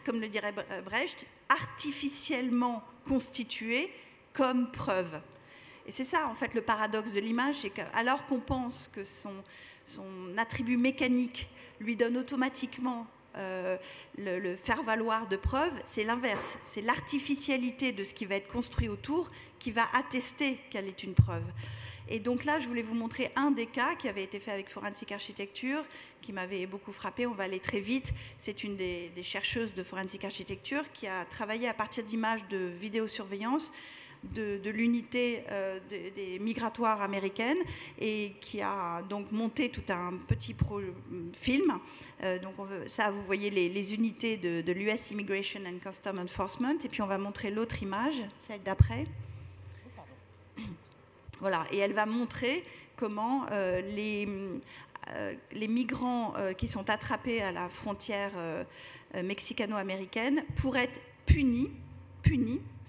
S2: comme le dirait Brecht, artificiellement constitués comme preuve. Et c'est ça, en fait, le paradoxe de l'image, c'est qu'alors qu'on pense que son attribut mécanique lui donne automatiquement le faire-valoir de preuve, c'est l'inverse. C'est l'artificialité de ce qui va être construit autour qui va attester qu'elle est une preuve. Et donc là, je voulais vous montrer un des cas qui avait été fait avec Forensic Architecture, qui m'avait beaucoup frappé. On va aller très vite. C'est une des chercheuses de Forensic Architecture qui a travaillé à partir d'images de vidéosurveillance de l'unité des migratoires américaines et qui a donc monté tout un petit film. Donc ça, vous voyez les unités de l'US Immigration and Customs Enforcement. Et puis on va montrer l'autre image, celle d'après. Voilà, et elle va montrer comment les migrants qui sont attrapés à la frontière mexicano-américaine pourraient être punis,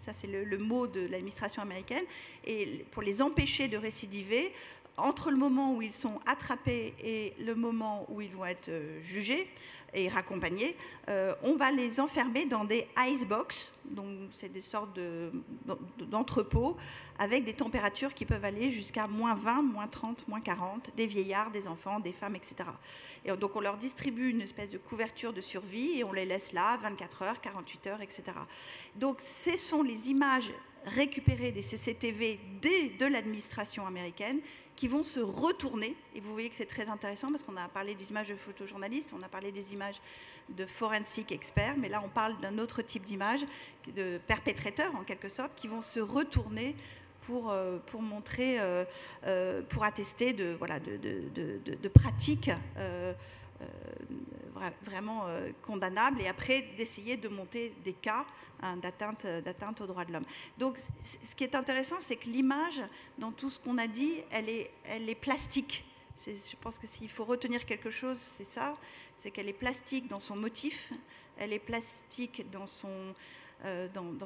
S2: ça c'est le mot de l'administration américaine, et pour les empêcher de récidiver, entre le moment où ils sont attrapés et le moment où ils vont être jugés et raccompagnés, on va les enfermer dans des icebox, donc c'est des sortes d'entrepôts avec des températures qui peuvent aller jusqu'à -20, -30, -40, des vieillards, des enfants, des femmes, etc. Et donc on leur distribue une espèce de couverture de survie et on les laisse là 24 heures, 48 heures, etc. Donc ce sont les images récupérées des CCTV de l'administration américaine qui vont se retourner, et vous voyez que c'est très intéressant parce qu'on a parlé des images de photojournalistes, on a parlé des images de forensic experts, mais là on parle d'un autre type d'image, de perpétrateurs en quelque sorte, qui vont se retourner pour montrer, pour attester de pratiques vraiment condamnables, et après d'essayer de monter des cas d'atteinte aux droits de l'homme. Donc ce qui est intéressant, c'est que l'image, dans tout ce qu'on a dit, elle est plastique. Je pense que s'il faut retenir quelque chose, c'est ça, c'est qu'elle est plastique dans son motif, elle est plastique dans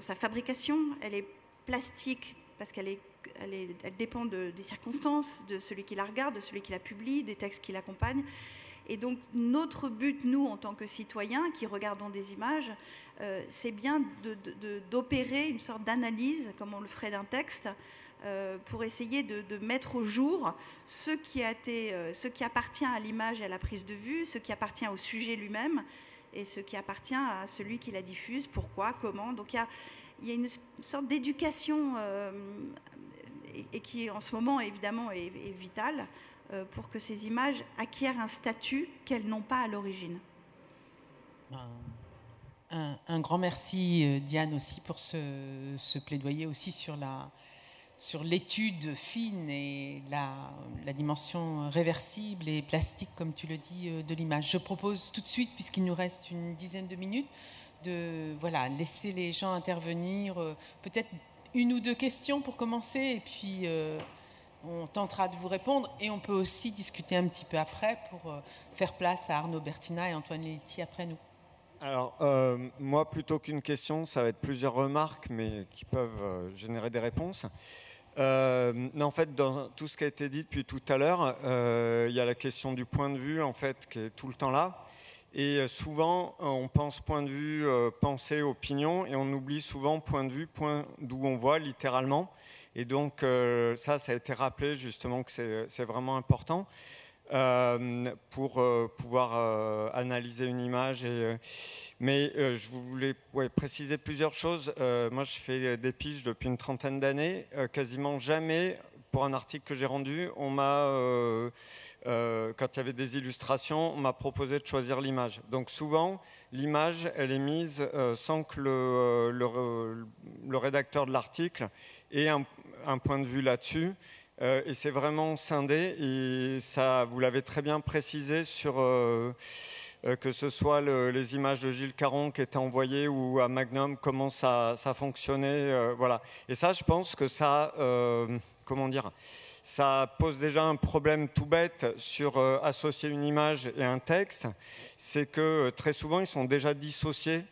S2: sa fabrication, elle est plastique parce qu'elle dépend des circonstances, de celui qui la regarde, de celui qui la publie, des textes qui l'accompagnent. Et donc notre but, nous, en tant que citoyens qui regardons des images, c'est bien d'opérer une sorte d'analyse, comme on le ferait d'un texte, pour essayer de mettre au jour ce qui appartient à l'image et à la prise de vue, ce qui appartient au sujet lui-même et ce qui appartient à celui qui la diffuse, pourquoi, comment. Donc il y a une sorte d'éducation et qui en ce moment évidemment est vitale pour que ces images acquièrent un statut qu'elles n'ont pas à l'origine.
S1: Un grand merci Diane aussi pour ce plaidoyer aussi sur l'étude fine et la dimension réversible et plastique, comme tu le dis, de l'image. Je propose tout de suite, puisqu'il nous reste une dizaine de minutes, de laisser les gens intervenir, peut-être une ou deux questions pour commencer, et puis on tentera de vous répondre, et on peut aussi discuter un petit peu après pour faire place à Arnaud Bertina et Antoine Leliti après nous.
S6: Alors, moi, plutôt qu'une question, ça va être plusieurs remarques, mais qui peuvent générer des réponses. En fait, dans tout ce qui a été dit depuis tout à l'heure, il y a la question du point de vue, en fait, qui est tout le temps là. Et souvent, on pense point de vue, pensée, opinion, et on oublie souvent point de vue, point d'où on voit, littéralement. Et donc, ça a été rappelé, justement, que c'est vraiment important. Pour pouvoir analyser une image. Mais je voulais préciser plusieurs choses. Moi, je fais des piges depuis une trentaine d'années. Quasiment jamais, pour un article que j'ai rendu, on m'a, quand il y avait des illustrations, on m'a proposé de choisir l'image. Donc souvent, l'image, elle est mise sans que le rédacteur de l'article ait un point de vue là-dessus. et c'est vraiment scindé. Et ça, vous l'avez très bien précisé sur que ce soit les images de Gilles Caron qui étaient envoyées ou à Magnum, comment ça fonctionnait. Voilà. Et ça, je pense que ça, comment dire, ça pose déjà un problème tout bête sur associer une image et un texte. C'est que très souvent, ils sont déjà dissociés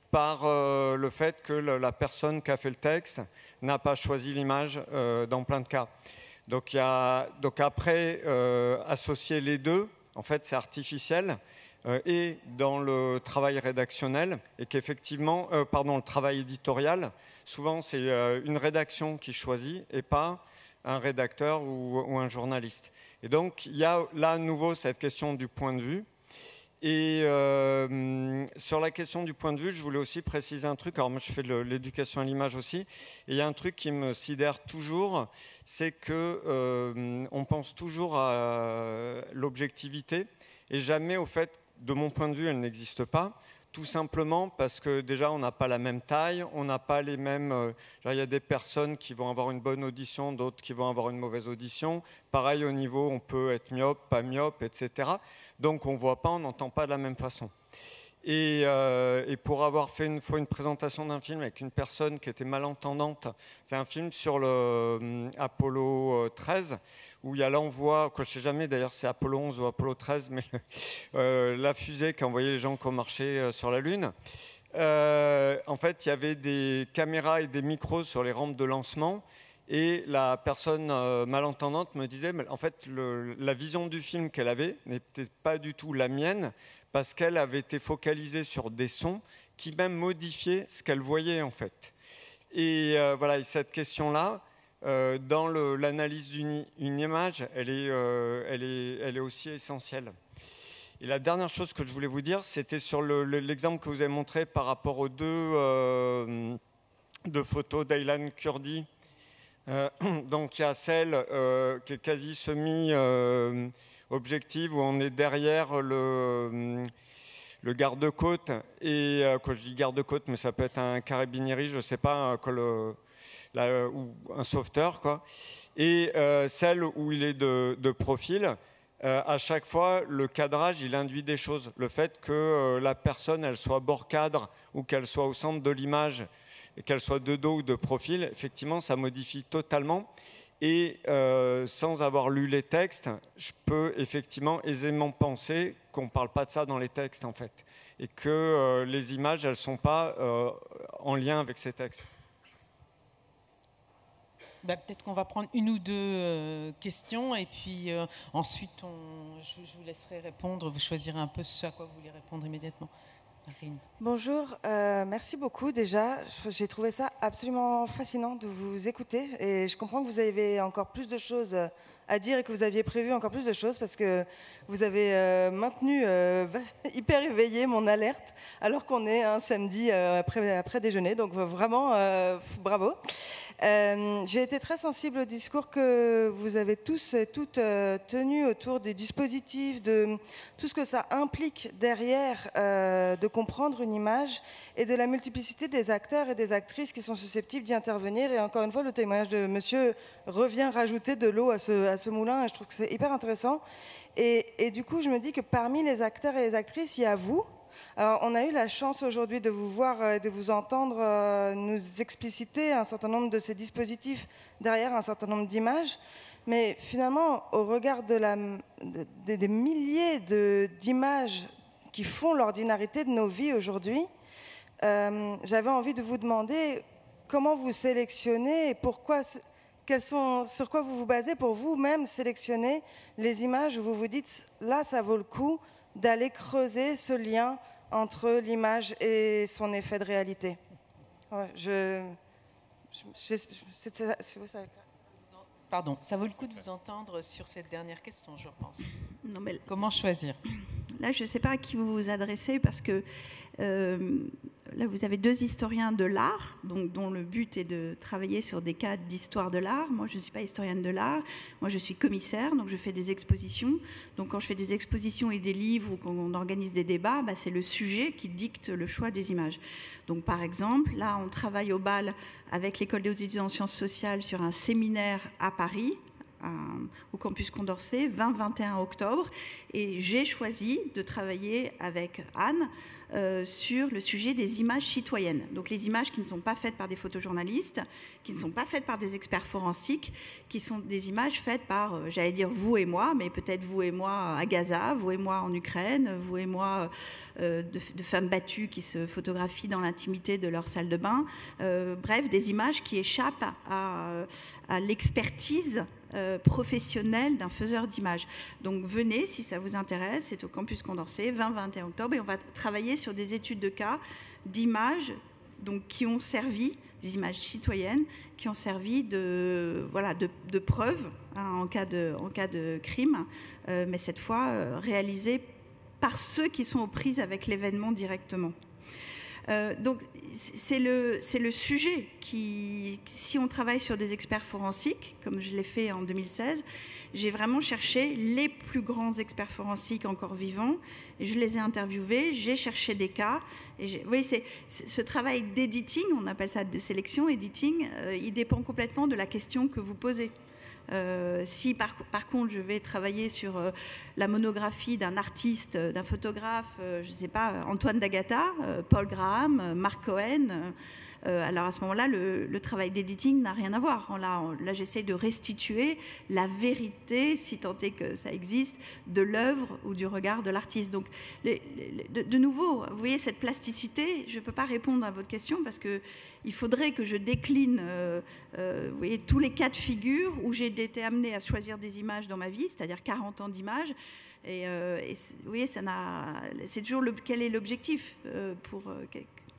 S6: par le fait que la personne qui a fait le texte n'a pas choisi l'image dans plein de cas. Donc après, associer les deux, en fait, c'est artificiel. Et dans le travail rédactionnel, et qu'effectivement, le travail éditorial, souvent c'est une rédaction qui choisit et pas un rédacteur ou un journaliste. Et donc il y a là à nouveau cette question du point de vue. Et sur la question du point de vue, je voulais aussi préciser un truc. Alors moi je fais de l'éducation à l'image aussi, et il y a un truc qui me sidère toujours, c'est que on pense toujours à l'objectivité et jamais au fait, de mon point de vue, elle n'existe pas, tout simplement parce que déjà, on n'a pas la même taille, on n'a pas les mêmes... il y a des personnes qui vont avoir une bonne audition, d'autres qui vont avoir une mauvaise audition. Pareil, au niveau, on peut être myope, pas myope, etc. Donc, on ne voit pas, on n'entend pas de la même façon. Et pour avoir fait une fois une présentation d'un film avec une personne qui était malentendante, c'est un film sur le Apollo 13, où il y a l'envoi, je ne sais jamais d'ailleurs c'est Apollo 11 ou Apollo 13, mais la fusée qui a envoyé les gens qui ont marché sur la Lune. En fait, il y avait des caméras et des micros sur les rampes de lancement, et la personne malentendante me disait, mais en fait, la vision du film qu'elle avait n'était pas du tout la mienne, parce qu'elle avait été focalisée sur des sons qui même modifiaient ce qu'elle voyait en fait. Et voilà, et cette question-là, dans l'analyse d'une image, elle est aussi essentielle. Et la dernière chose que je voulais vous dire, c'était sur l'exemple que vous avez montré par rapport aux deux photos d'Aylan Kurdi. Donc il y a celle qui est quasi semi-objective, où on est derrière le garde-côte, et quand je dis garde-côte, mais ça peut être un carabinieri, je ne sais pas, ou un sauveteur, quoi. Et celle où il est de profil, à chaque fois, le cadrage, il induit des choses. Le fait que la personne, elle soit bord cadre ou qu'elle soit au centre de l'image, et qu'elle soit de dos ou de profil, effectivement, ça modifie totalement. Et sans avoir lu les textes, je peux effectivement aisément penser qu'on ne parle pas de ça dans les textes, en fait. Et que les images, elles ne sont pas en lien avec ces textes.
S1: Peut-être qu'on va prendre une ou deux questions, et puis ensuite, je vous laisserai répondre. Vous choisirez un peu ce à quoi vous voulez répondre immédiatement. Marine.
S7: Bonjour, merci beaucoup déjà. J'ai trouvé ça absolument fascinant de vous écouter, et je comprends que vous avez encore plus de choses à dire et que vous aviez prévu encore plus de choses, parce que vous avez maintenu hyper éveillé mon alerte alors qu'on est un samedi après déjeuner, donc vraiment bravo. J'ai été très sensible au discours que vous avez tous et toutes tenu autour des dispositifs, de tout ce que ça implique derrière de comprendre une image, et de la multiplicité des acteurs et des actrices qui sont susceptibles d'y intervenir. Et encore une fois, le témoignage de monsieur revient rajouter de l'eau à ce moulin, et je trouve que c'est hyper intéressant. Et du coup, je me dis que parmi les acteurs et les actrices, il y a vous. Alors, on a eu la chance aujourd'hui de vous voir et de vous entendre nous expliciter un certain nombre de ces dispositifs derrière un certain nombre d'images. Mais finalement, au regard des milliers d'images qui font l'ordinarité de nos vies aujourd'hui, j'avais envie de vous demander comment vous sélectionnez et pourquoi, sur quoi vous vous basez pour vous-même sélectionner les images où vous vous dites là, ça vaut le coup d'aller creuser ce lien entre l'image et son effet de réalité. Ouais,
S1: Pardon, ça vaut le coup de vous entendre sur cette dernière question, je pense.
S2: Non, mais
S1: comment choisir?
S2: Là, je ne sais pas à qui vous vous adressez, parce que là, vous avez deux historiens de l'art, dont le but est de travailler sur des cas d'histoire de l'art. Moi, je ne suis pas historienne de l'art. Moi, je suis commissaire, donc je fais des expositions. Donc, quand je fais des expositions et des livres, ou quand on organise des débats, c'est le sujet qui dicte le choix des images. Donc, par exemple, là, on travaille au BAL avec l'École des hautes études en sciences sociales sur un séminaire à Paris, au campus Condorcet, 20-21 octobre. Et j'ai choisi de travailler avec Anne sur le sujet des images citoyennes. Donc les images qui ne sont pas faites par des photojournalistes, qui ne sont pas faites par des experts forensiques, qui sont des images faites par, j'allais dire vous et moi, mais peut-être vous et moi à Gaza, vous et moi en Ukraine, vous et moi de femmes battues qui se photographient dans l'intimité de leur salle de bain. Bref, des images qui échappent à l'expertise professionnelle d'un faiseur d'images. Donc venez si ça vous intéresse, c'est au campus Condorcet, 20-21 octobre, et on va travailler sur des études de cas d'images donc, qui ont servi, des images citoyennes, qui ont servi de preuve hein, en cas de crime, mais cette fois réalisées par ceux qui sont aux prises avec l'événement directement. Donc c'est le sujet qui, si on travaille sur des experts forensiques, comme je l'ai fait en 2016, j'ai vraiment cherché les plus grands experts forensiques encore vivants, et je les ai interviewés, j'ai cherché des cas, et vous voyez, ce travail d'editing, on appelle ça de sélection, editing, il dépend complètement de la question que vous posez. Si par contre je vais travailler sur la monographie d'un artiste, d'un photographe, je ne sais pas, Antoine d'Agata, Paul Graham, Mark Cohen, alors à ce moment-là, le travail d'editing n'a rien à voir. Là j'essaye de restituer la vérité, si tant est que ça existe, de l'œuvre ou du regard de l'artiste. Donc de nouveau, vous voyez cette plasticité, je ne peux pas répondre à votre question parce que il faudrait que je décline vous voyez, tous les cas de figure où j'ai été amenée à choisir des images dans ma vie, c'est-à-dire 40 ans d'images. Et vous voyez, c'est toujours quel est l'objectif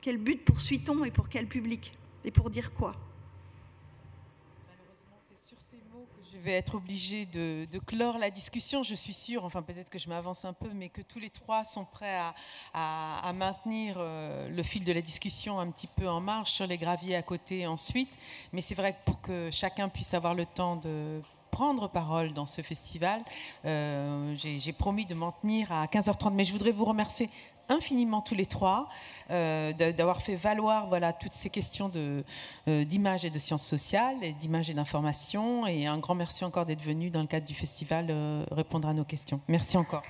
S2: quel but poursuit-on et pour quel public? Et pour dire quoi?
S1: Malheureusement, c'est sur ces mots que je vais être obligée de clore la discussion. Je suis sûre, enfin peut-être que je m'avance un peu, mais que tous les trois sont prêts à maintenir le fil de la discussion un petit peu en marge sur les graviers à côté ensuite. Mais c'est vrai que pour que chacun puisse avoir le temps de prendre parole dans ce festival, j'ai promis de m'en tenir à 15h30, mais je voudrais vous remercier infiniment tous les trois d'avoir fait valoir toutes ces questions d'image et de sciences sociales, et d'image et d'information, et un grand merci encore d'être venus dans le cadre du festival répondre à nos questions. Merci encore.